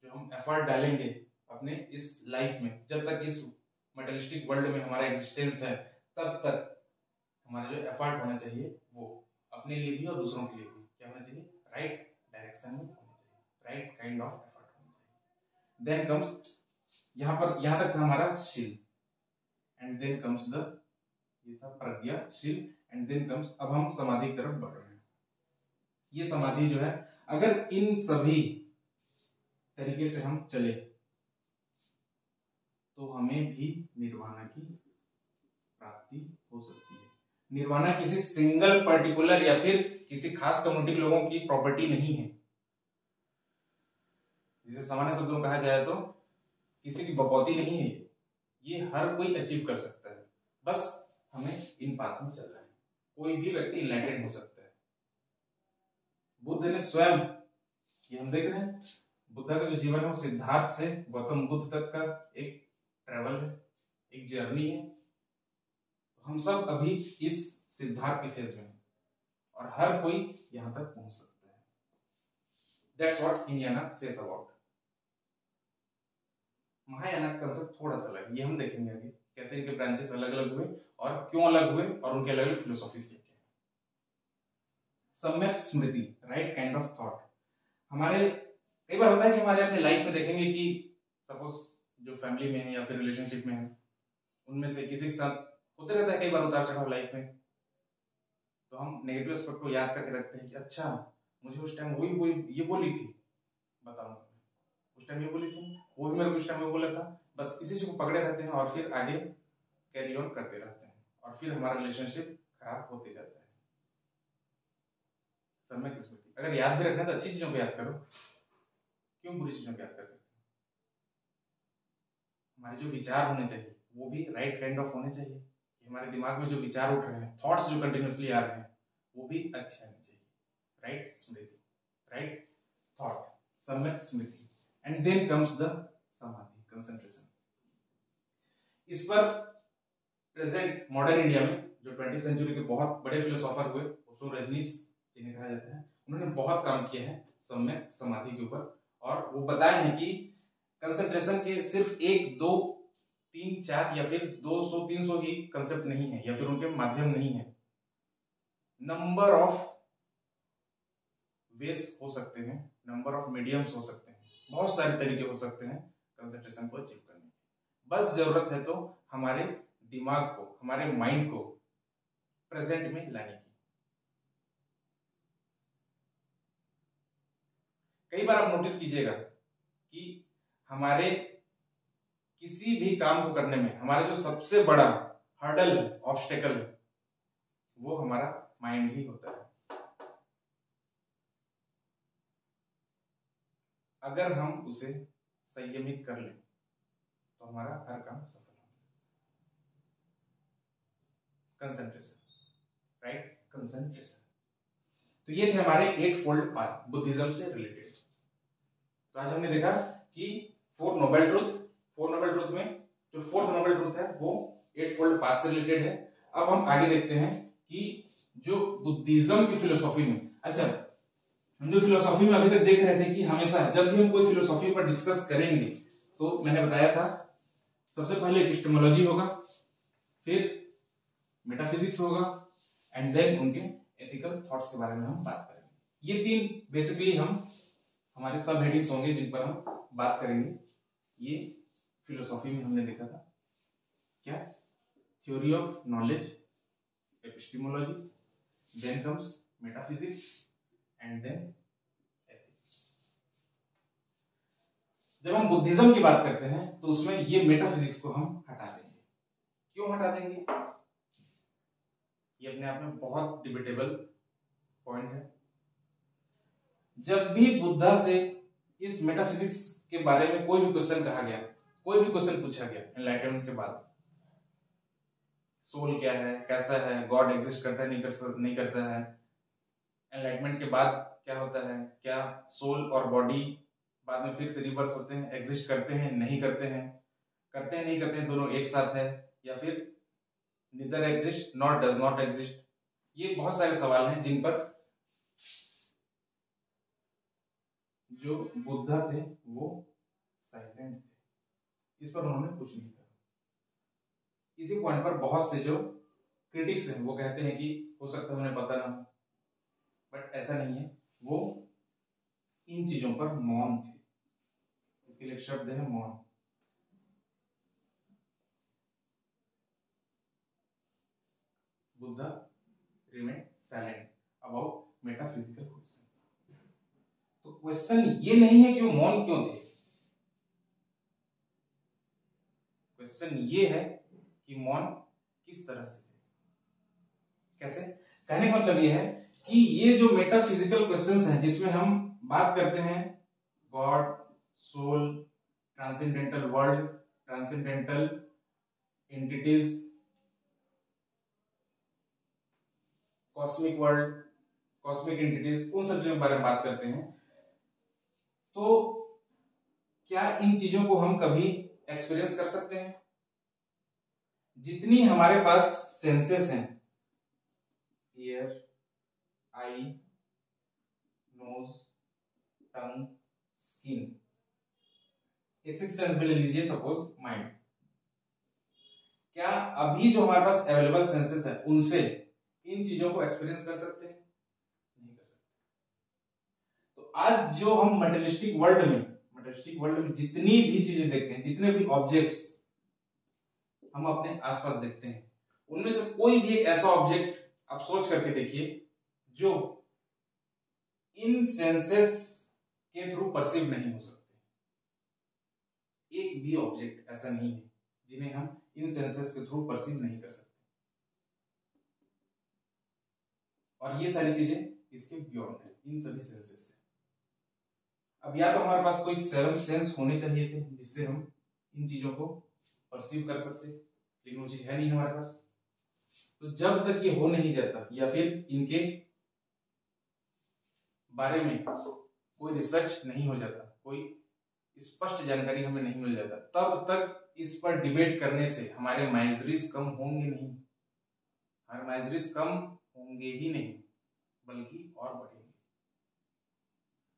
जो हम एफर्ट डालेंगे अपने इस लाइफ में, जब तक इस मटेरियलिस्टिक वर्ल्ड में हमारा एग्जिस्टेंस है, तब तक हमारा जो एफर्ट होना चाहिए वो अपने लिए भी और दूसरों के लिए भी क्या होना चाहिए, राइट डायरेक्शन में होना चाहिए, राइट काइंड ऑफ एफर्ट होना चाहिए। देन कम्स, यहाँ तक था हमारा शील, एंड देन कम्स द, ये था प्रज्ञाशील, एंड देन कम्स, अब हम समाधि की तरफ बढ़ रहे हैं। ये समाधि जो है, अगर इन सभी तरीके से हम चले तो हमें भी निर्वाणा की प्राप्ति हो सकती है। निर्वाणा किसी सिंगल पर्टिकुलर या फिर किसी खास कम्युनिटी के लोगों की प्रॉपर्टी नहीं है। जिसे सामान्य शब्दों में कहा जाए तो किसी की बपौती नहीं है, ये हर कोई अचीव कर सकता है, बस हमें इन पाथ में चलना है। कोई भी व्यक्ति इनलाइटेड हो सकता है। बुद्ध ने स्वयं, ये हम देख रहे हैं, बुद्धा का जो जीवन है वो सिद्धार्थ से गौतम बुद्ध तक का एक ट्रेवल है, एक जर्नी है। तो हम सब अभी इस सिद्धार्थ के फेज में हैं और हर कोई यहां तक पहुंच सकता है। That's what Hinayana says about. Mahayana का कंसेप्ट थोड़ा सा अलग, ये हम देखेंगे आगे कैसे इनके ब्रांचेस अलग अलग हुए और क्यों अलग हुए और उनके अलग अलग फिलोसॉफीज क्या क्या। सम्यक स्मृति, राइट काइंड ऑफ थॉट। हमारे कई बार होता है कि हमारे अपने लाइफ में देखेंगे कि सपोज जो फैमिली में है या फिर रिलेशनशिप में है, उनमें से किसी के साथ होते रहता है कई बार उतार चढ़ाव लाइफ में, तो हम नेगेटिव एस्पेक्ट को याद करके रखते हैं कि अच्छा मुझे उस टाइम वही ये बोली थी, बताऊं उस टाइम ये बोली थी, वो भी मेरे को उस टाइम में बोला था, बस इसी चीज को पकड़े रहते हैं और फिर आगे कैरी ऑन करते रहते हैं और फिर हमारा रिलेशनशिप खराब होते जाता है। सम्यक स्मृति, अगर याद भी रखना है तो अच्छी चीजों को याद करो, क्यों बुरी चीजों को याद कर रहे हो। हमारे जो विचार होने चाहिए वो भी राइट काइंड ऑफ होने चाहिए, कि हमारे दिमाग में जो विचार उठ रहे हैं, थॉट्स जो कंटिन्यूअसली आ रहे हैं वो भी अच्छे आने चाहिए। राइट स्मृति, राइट थॉट, सम्यक स्मृति, एंड देन कम्स द समाधि, कंसंट्रेशन। इस पर प्रेजेंट मॉडर्न इंडिया में जो 20th सेंचुरी के बहुत बड़े फिलोसोफर हुए, उसको रजनीश जिन्हें कहा जाता है, उन्होंने बहुत काम किया है सम्यक समाधि के ऊपर, और वो बताए हैं कि कंसंट्रेशन के सिर्फ 1, 2, 3, 4 या फिर 200, 300 ही कंसेप्ट नहीं है या फिर उनके माध्यम नहीं है। नंबर ऑफ वेज हो सकते हैं, नंबर ऑफ मीडियम्स हो सकते हैं, बहुत सारे तरीके हो सकते हैं कंसंट्रेशन को अचीव करने के। बस जरूरत है तो हमारे दिमाग को, हमारे माइंड को प्रेजेंट में लाने की। कई बार आप नोटिस कीजिएगा कि हमारे किसी भी काम को करने में हमारा जो सबसे बड़ा हर्डल है, ऑब्स्टेकल है, वो हमारा माइंड ही होता है। अगर हम उसे संयमित कर लें तो हमारा हर काम सफल होगा। Concentration, right, concentration. तो ये थे हमारे 8 फोल्ड पाथ बुद्धिज्म से रिलेटेड। तो आज हमने देखा कि 4 नोबल ट्रूथ में जो 4th नोबल ट्रूथ है वो 8 फोल्ड पाथ से रिलेटेड है। अब हम आगे देखते हैं कि जो बुद्धिज्म की फिलोसॉफी में, अच्छा हम जो फिलोसॉफी में अभी तक देख रहे थे कि हमेशा जब भी हम कोई फिलोसॉफी पर डिस्कस करेंगे तो मैंने बताया था सबसे पहले एपिस्टेमोलॉजी होगा, फिर मेटाफिजिक्स होगा, एंड देन उनके एथिकल थॉट्स के बारे में हम बात करेंगे। ये 3 बेसिकली हमारे सब हेडिंग्स होंगे जिन पर हम बात करेंगे। ये फिलोसॉफी में हमने देखा था क्या, theory of knowledge, epistemology, then comes metaphysics and then ethics. जब हम बुद्धिज्म की बात करते हैं तो उसमें ये मेटाफिजिक्स को हम हटा देंगे। क्यों हटा देंगे, ये अपने आप में बहुत डिबेटेबल पॉइंट है। जब भी बुद्धा से इस मेटाफिजिक्स के बारे में कोई भी क्वेश्चन कहा गया, कोई भी क्वेश्चन पूछा गया एनलाइटमेंट के बाद, सोल क्या है, कैसा है, गॉड एग्जिस्ट करता है नहीं करता है, एनलाइटमेंट के बाद क्या होता है, क्या सोल और बॉडी बाद में फिर से रिबर्थ होते हैं, एग्जिस्ट करते हैं नहीं करते हैं, दोनों एक साथ है, या फिर neither exist nor does not exist। ये बहुत सारे सवाल हैं जिन पर जो बुद्धा थे वो साइलेंट थे, इस पर उन्होंने कुछ नहीं कहा। इसी पॉइंट पर बहुत से जो क्रिटिक्स हैं वो कहते हैं कि हो सकता है उन्हें पता ना हो, बट ऐसा नहीं है, वो इन चीजों पर मौन थे। इसके लिए एक शब्द है मौन। Buddha remain silent about metaphysical question. तो क्वेश्चन ये नहीं है कि वो मौन क्यों थे, क्वेश्चन ये है कि मौन किस तरह से थे। कैसे? कहने का मतलब ये है कि ये जो मेटाफिजिकल क्वेश्चंस हैं जिसमें हम बात करते हैं God, soul, transcendental world, transcendental entities, cosmic world, cosmic entities, उन सब चीजों के बारे में बात करते हैं, तो क्या इन चीजों को हम कभी एक्सपीरियंस कर सकते हैं? जितनी हमारे पास सेंसेस हैं, ईयर, आई, नोज, टंग, स्किन, एक सिक्स सेंस भी ले लीजिए, सपोज माइंड, क्या अभी जो हमारे पास अवेलेबल सेंसेस है उनसे इन चीजों को एक्सपीरियंस कर सकते हैं? नहीं कर सकते। तो आज जो हम मटेरियलिस्टिक वर्ल्ड में जितनी भी चीजें देखते हैं, जितने भी ऑब्जेक्ट्स हम अपने आसपास देखते हैं, उनमें से कोई भी एक ऐसा ऑब्जेक्ट आप सोच करके देखिए जो इन सेंसेस के थ्रू परसीव नहीं हो सकते। एक भी ऑब्जेक्ट ऐसा नहीं है जिन्हें हम इन सेंसेस के थ्रू परसीव नहीं कर सकते, और ये सारी चीजें इसके बियॉन्ड है, इन सभी सेंसेस से। अब या तो हमारे पास कोई सेवन सेंस होने चाहिए थे जिससे हम इन चीजों को परसीव कर सकते, लेकिन वो चीज है नहीं हमारे पास। तो जब तक ये हो नहीं जाता या फिर इनके बारे में कोई रिसर्च नहीं हो जाता, कोई स्पष्ट जानकारी हमें नहीं मिल जाता, तब तक इस पर डिबेट करने से हमारे माइजरीज कम होंगे नहीं, हमारे माइजरीज कम होंगे ही नहीं बल्कि और बढ़ेंगे।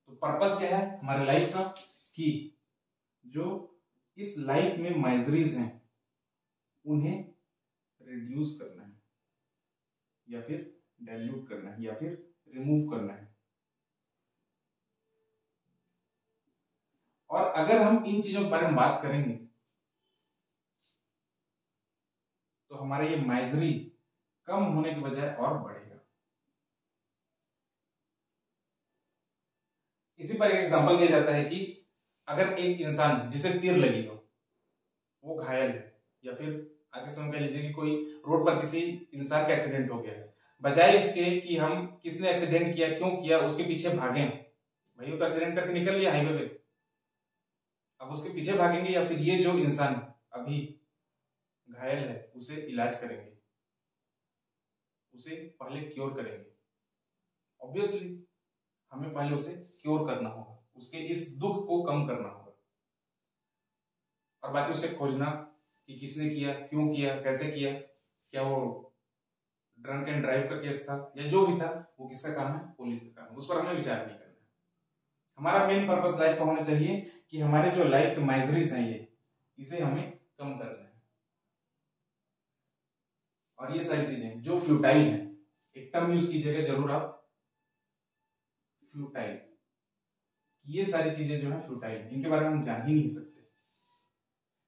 तो पर्पस क्या है हमारे लाइफ का, कि जो इस लाइफ में माइजरीज हैं उन्हें रिड्यूस करना है, या फिर डाइल्यूट करना है, या फिर रिमूव करना है। और अगर हम इन चीजों के बारे में बात करेंगे तो हमारे ये माइजरी कम होने के बजाय और बढ़ेगा। इसी पर एक एग्जांपल दिया जाता है कि अगर एक इंसान जिसे तीर लगी हो वो घायल है, या फिर आज के समय कह लीजिए कि कोई रोड पर किसी इंसान का एक्सीडेंट हो गया है, बजाय इसके कि हम किसने एक्सीडेंट किया, क्यों किया, उसके पीछे भागें, भाई वो तो एक्सीडेंट करके निकल लिया हाईवे पे, अब उसके पीछे भागेंगे या फिर ये जो इंसान अभी घायल है उसे इलाज करेंगे, उसे पहले क्योर करेंगे। ऑब्वियसली हमें पहले उसे क्योर करना होगा, उसके इस दुख को कम करना होगा, और बाकी उसे खोजना कि किसने किया, क्यों किया, कैसे किया, क्या वो ड्रंक एंड ड्राइव का केस था या जो भी था, वो किसका काम है, पुलिस का काम है, उस पर हमें विचार नहीं करना है। हमारा मेन पर्पस लाइफ का होना चाहिए कि हमारे जो लाइफ के माइजरीज हैं ये, इसे हमें कम करना है। और ये सारी चीजें जो फ्यूटाइल है, एक टर्म यूज कीजिएगा जरूर आप, फ्यूटाइल, ये सारी चीजें जो है फ्यूटाइल, इनके बारे में हम जान ही नहीं सकते।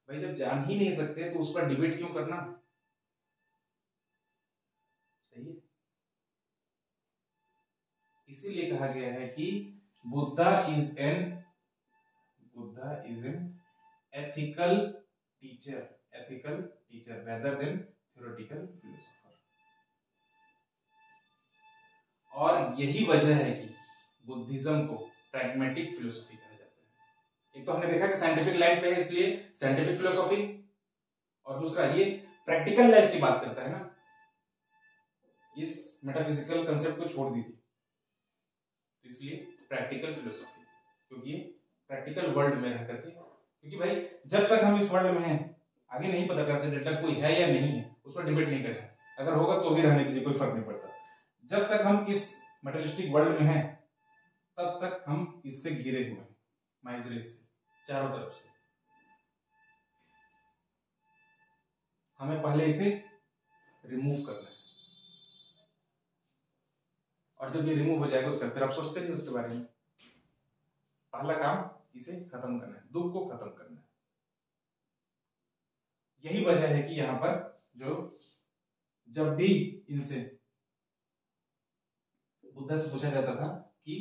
भाई जब जान ही नहीं सकते तो उस पर डिबेट क्यों करना, सही है। इसीलिए कहा गया है कि Buddha is an ethical teacher rather than theoretical philosopher. और यही वजह है कि बुद्धिज्म को प्रैग्मेटिक फिलोसॉफी कहा जाता है। एक तो हमने देखा कि साइंटिफिक लाइन पे है इसलिए साइंटिफिक फिलोसॉफी, और दूसरा ये प्रैक्टिकल लाइफ की बात करता है ना, इस मेटाफिजिकल कंसेप्ट को छोड़ दीजिए, तो इसलिए प्रैक्टिकल फिलोसॉफी, क्योंकि ये प्रैक्टिकल वर्ल्ड में रह करके, क्योंकि भाई जब तक हम इस वर्ल्ड में हैं आगे नहीं पता ट्रांसेंडेंटल कोई है या नहीं है, उस पर डिबेट नहीं करना, अगर होगा तो भी रहने दीजिए, कोई फर्क नहीं पड़ता। जब तक हम इस मटेरियलिस्टिक वर्ल्ड में हैं तब तक हम इससे घिरे हुए हैं, माइजरीज से, चारों तरफ से। हमें पहले इसे रिमूव करना है। और जब ये रिमूव हो जाएगा उसका फिर आप सोचते नहीं उसके बारे में। पहला काम इसे खत्म करना है, दुख को खत्म करना है। यही वजह है कि यहाँ पर जो जब भी इनसे बुद्धा से पूछा जाता था कि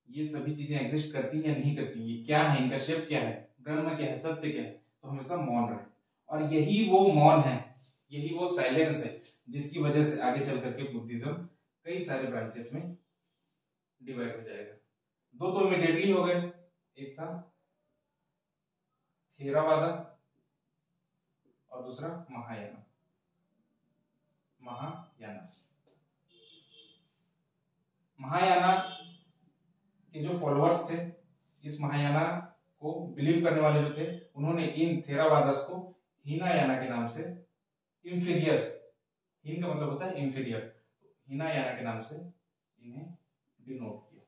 ये सभी चीजें एग्जिस्ट करती हैं या नहीं करती, ये क्या है, इनका शेप क्या है, ब्रह्म क्या है, सत्य क्या है, तो हमेशा मौन रहे। और यही वो मौन है, यही वो साइलेंस है जिसकी वजह से आगे चल करके बुद्धिज्म कई सारे ब्रांचेस में डिवाइड हो जाएगा। दो तो इमीडिएटली हो गए, एक था थेरावादा और दूसरा महायाना। महायाना के जो फॉलोअर्स थे, इस महायाना को बिलीव करने वाले जो थे, उन्होंने इन थेरावादस को हीनायाना के नाम से, इंफीरियर, हीन का मतलब होता है इंफीरियर, हीनायाना के नाम से इन्हें डिनोट किया।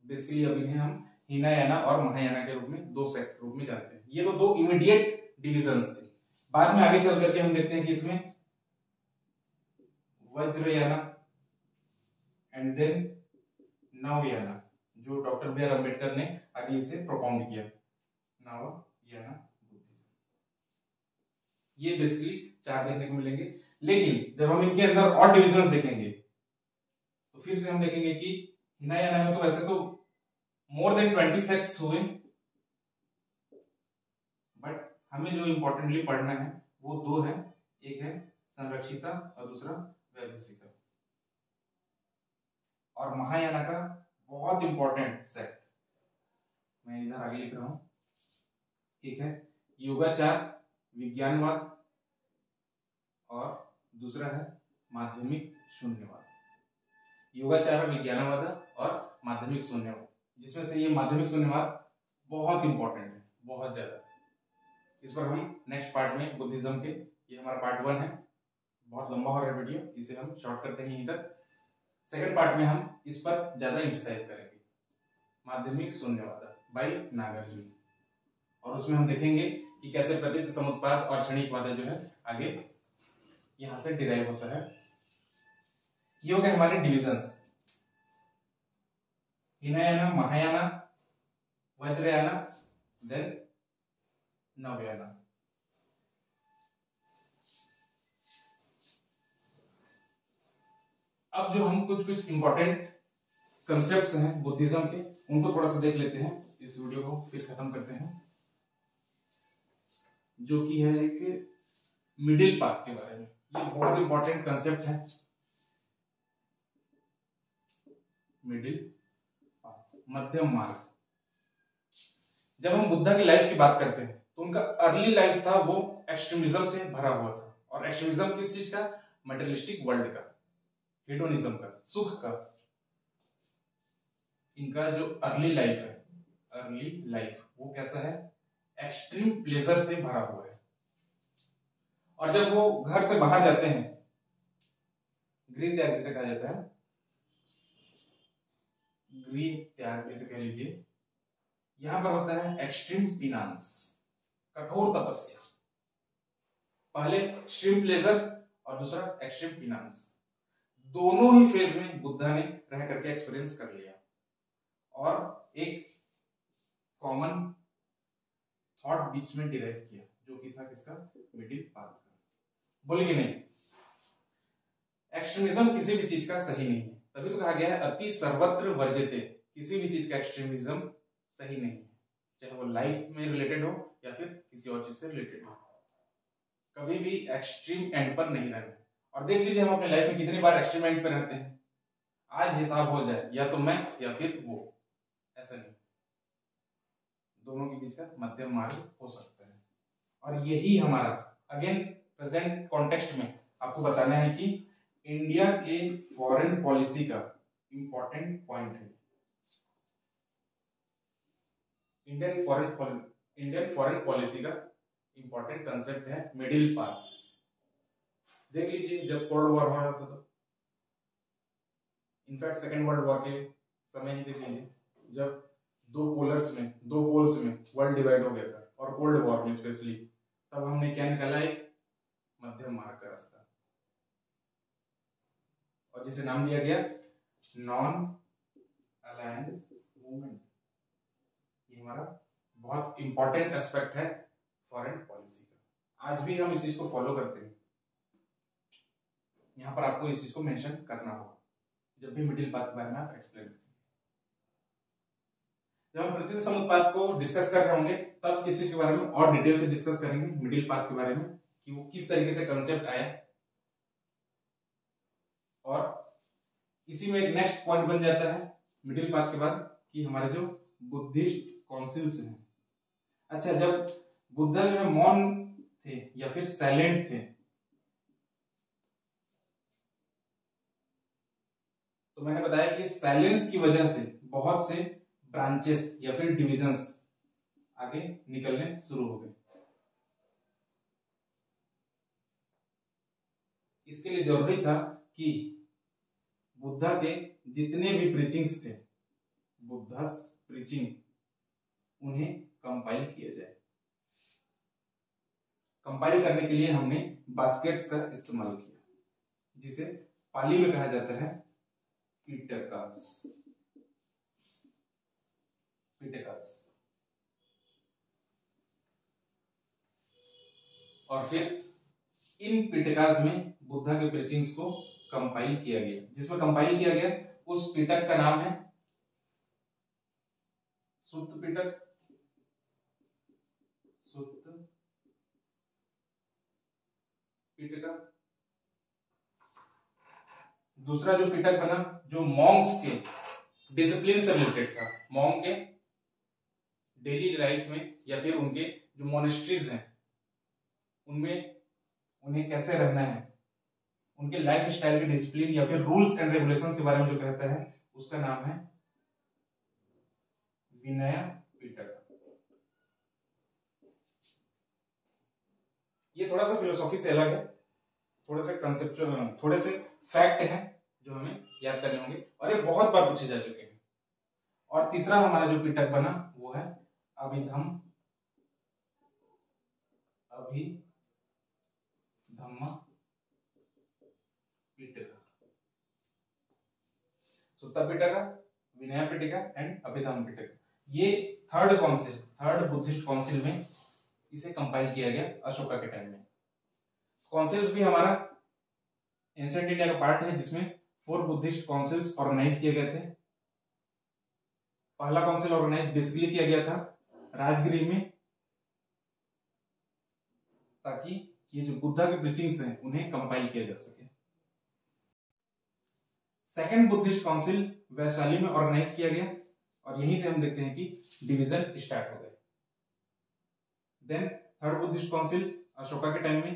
बेसिकली अब इन्हें हम हीनायाना और महायाना के रूप में, दो सेक्ट रूप में जानते हैं। ये तो दो इमीडिएट डिविजन्स थे। बाद में आगे चल करके हम देखते हैं कि इसमें वज्रयाना एंड देन नवयाना, जो डॉक्टर बी आर अम्बेडकर ने आगे इसे प्रोपाउंड किया, नवयाना बुद्धिज्म। ये बेसिकली चार देखने को मिलेंगे। लेकिन जब हम इनके अंदर और डिविजन्स देखेंगे तो फिर से हम देखेंगे कि हीनायाना में तो वैसे तो मोर देन 20 सेक्ट्स हुए, बट हमें जो इंपॉर्टेंटली पढ़ना है वो दो है, एक है संरक्षिता और दूसरा वैभिसिका। और महायाना का बहुत इंपॉर्टेंट सेक्ट मैं इधर आगे लिख रहा हूं, एक है योगाचार विज्ञानवाद और दूसरा है माध्यमिक शून्यवाद। योगाचार विज्ञानवाद और माध्यमिक शून्यवाद, जिसमें से ये माध्यमिक शून्यवाद बहुत इंपॉर्टेंट है, बहुत ज्यादा। इस पर हम नेक्स्ट पार्ट में बुद्धिज्म के, ये हमारा पार्ट 1 है, बहुत लंबा हो रहा है वीडियो, इसे हम शॉर्ट करते हैं यहीं तक। सेकंड पार्ट में हम इस पर ज्यादा एम्फसाइज करेंगे, माध्यमिक शून्यवाद बाय नागार्जुन, और उसमें हम देखेंगे कि कैसे प्रतीत समुत्पाद और क्षणिकवाद जो है आगे यहां से डिराइव होता है। ये हो गए हमारे डिविजन्स, हीनायाना, महायाना, वज्रयाना, देन नवयाना। अब जो हम कुछ इंपॉर्टेंट कंसेप्ट्स हैं बुद्धिज्म के, उनको थोड़ा सा देख लेते हैं, इस वीडियो को फिर खत्म करते हैं, जो कि है एक मिडिल पाथ के बारे में। ये बहुत इंपॉर्टेंट कंसेप्ट है, मिडिल पाथ, मध्यम मार्ग। जब हम बुद्धा की लाइफ की बात करते हैं तो उनका अर्ली लाइफ था वो एक्सट्रीमिज्म से भरा हुआ था। और एक्सट्रीमिज्म किस चीज का? मटेरियलिस्टिक वर्ल्ड का, हेडोनिज्म का, सुख का। इनका जो अर्ली लाइफ है, अर्ली लाइफ वो कैसा है? एक्सट्रीम प्लेजर से भरा हुआ है। और जब वो घर से बाहर जाते हैं, गृह त्याग जिसे कहा जाता है, गृह त्याग जिसे कह लीजिए, यहां पर होता है एक्सट्रीम पिनांस, कठोर तपस्या। पहले एक्सट्रीम प्लेजर और दूसरा एक्सट्रीम पिनांस, दोनों ही फेज में बुद्धा ने रह करके एक्सपीरियंस कर लिया। और एक कॉमन थॉट बीच में डिराइव किया, जो कि था किसका? मिडिल पाथ का। बोलिए नहीं, एक्सट्रीमिज्म किसी भी चीज का सही नहीं है, तभी तो कहा गया है अति सर्वत्र वर्जिते। किसी भी चीज का एक्सट्रीमिज्म सही नहीं है, चाहे वो लाइफ में रिलेटेड हो या फिर किसी और चीज से रिलेटेड हो। कभी भी एक्सट्रीम एंड पर नहीं रहना। और देख लीजिए हम अपने लाइफ में कितनी बार एक्सट्रीम एंड पर रहते हैं। आज हिसाब हो जाए, या तो मैं या फिर वो, ऐसा नहीं, दोनों के बीच का मध्यम मार्ग हो सकता है। और यही हमारा अगेन प्रेजेंट कॉन्टेक्स्ट में आपको बताना है कि इंडिया के फॉरेन पॉलिसी का इंपॉर्टेंट पॉइंट है। इंडियन फॉरेन पॉलिसी का इंपॉर्टेंट कंसेप्ट है मिडिल पाथ। देख लीजिए जब कोल्ड वॉर हो रहा था तो, इनफैक्ट सेकेंड वर्ल्ड वॉर के समय ही देख लीजिए, जब दो पोल्स में वर्ल्ड डिवाइड हो गया था, और कोल्ड वॉर में स्पेशली, तब हमने क्या निकाला? एक मध्यम मार्ग का रास्ता। और जिसे नाम दिया गया नॉन अलायंस मूवमेंट। ये हमारा बहुत इंपॉर्टेंट एस्पेक्ट है फॉरेन पॉलिसी का। आज भी हम इस चीज को फॉलो करते हैं। यहां पर आपको इस चीज को मेंशन करना होगा जब भी मिडिल पाथ के बारे में आप एक्सप्लेन करेंगे। जब हम प्रतिनिधि समुत्पाद को डिस्कस कर रहे होंगे तब इस चीज के बारे में और डिटेल से डिस्कस करेंगे, मिडिल पाथ के बारे में कि वो किस तरीके से कंसेप्ट आया। और इसी में एक नेक्स्ट पॉइंट बन जाता है मिडिल पाथ के बाद कि हमारे जो बुद्धिस्ट काउंसिल्स हैं। अच्छा, जब बुद्धा जो है मौन थे या फिर साइलेंट थे, तो मैंने बताया कि साइलेंस की वजह से बहुत से ब्रांचेस या फिर डिविजन्स आगे निकलने शुरू हो गए। इसके लिए जरूरी था कि बुद्धा के जितने भी प्रीचिंग्स थे, बुद्धास प्रीचिंग, उन्हें कंपाइल किया जाए। कंपाइल करने के लिए हमने बास्केट्स का इस्तेमाल किया, जिसे पाली में कहा जाता है पिटकास। और फिर इन पिटकास में बुद्धा के प्रीचिंग्स को कंपाइल किया गया। जिसमें कंपाइल किया गया उस पिटक का नाम है सुत्त पिटक। दूसरा जो पिटक बना जो मॉन्क्स के डिसिप्लिन से रिलेटेड था, मॉन्क के डेली लाइफ में या फिर उनके जो मोनेस्ट्रीज हैं उनमें उन्हें कैसे रहना है, उनके लाइफ स्टाइल के डिसिप्लिन या फिर रूल्स एंड रेगुलेशंस के बारे में जो कहता है उसका नाम है विनय पिटक। ये थोड़ा सा फिलोसॉफी से अलग है, थोड़े से कंसेप्चुअल, थोड़े से फैक्ट हैं जो हमें याद करने होंगे और ये बहुत बार पूछे जा चुके हैं। और तीसरा हमारा जो पिटक बना वो है अभिधम्म पिटक। सुत्त पिटक, विनय पिटक एंड अभिधम्म पिटक। ये थर्ड बुद्धिस्ट काउंसिल में इसे कंपाइल किया गया अशोका के टाइम में। काउंसिल्स भी हमारा एंशिएंट इंडिया का पार्ट है, जिसमें 4 बुद्धिस्ट काउंसिल्स ऑर्गेनाइज किए गए थे। पहला काउंसिल ऑर्गेनाइज बेसिकली किया गया था राजगृह में, ताकि ये जो बुद्धा के प्रीचिंग्स हैं उन्हें कंपाइल किया जा सके। सेकंड बुद्धिस्ट काउंसिल वैशाली में ऑर्गेनाइज किया गया और यहीं से हम देखते हैं कि डिवीजन स्टार्ट हो गए। Then third Buddhist council Ashoka के टाइम में।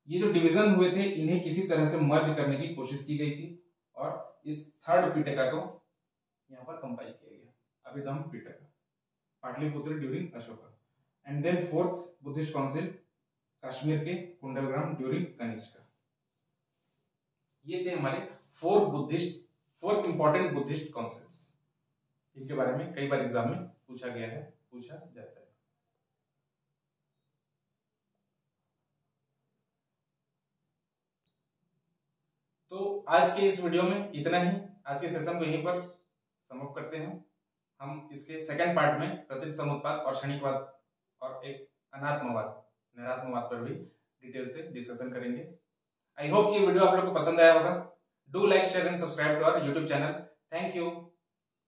ये जो डिवीजन हुए थे इन्हें किसी तरह से मर्ज करने की कोशिश की गई थी और इस थर्ड पिटका को यहाँ पर कंपाइल किया गया, Abhidhamma Pitaka, Pataliputra during Ashoka. And then fourth Buddhist council Kashmir के कुंडलग्राम ड्यूरिंग कनिष्का। ये थे हमारे 4 इंपॉर्टेंट बुद्धिस्ट काउंसिल्स, इनके बारे में कई बार एग्जाम में पूछा जाता है। तो आज के इस वीडियो में इतना ही। आज के सेशन को यहीं पर समाप्त करते हैं। हम इसके सेकंड पार्ट में प्रतिनिधि समुत्पाद और क्षणिकवाद और एक नैरात्मवाद पर भी डिटेल से डिस्कशन करेंगे। आई होप ये वीडियो आप लोग को पसंद आया होगा। Do like, share and subscribe to our YouTube channel. Thank you.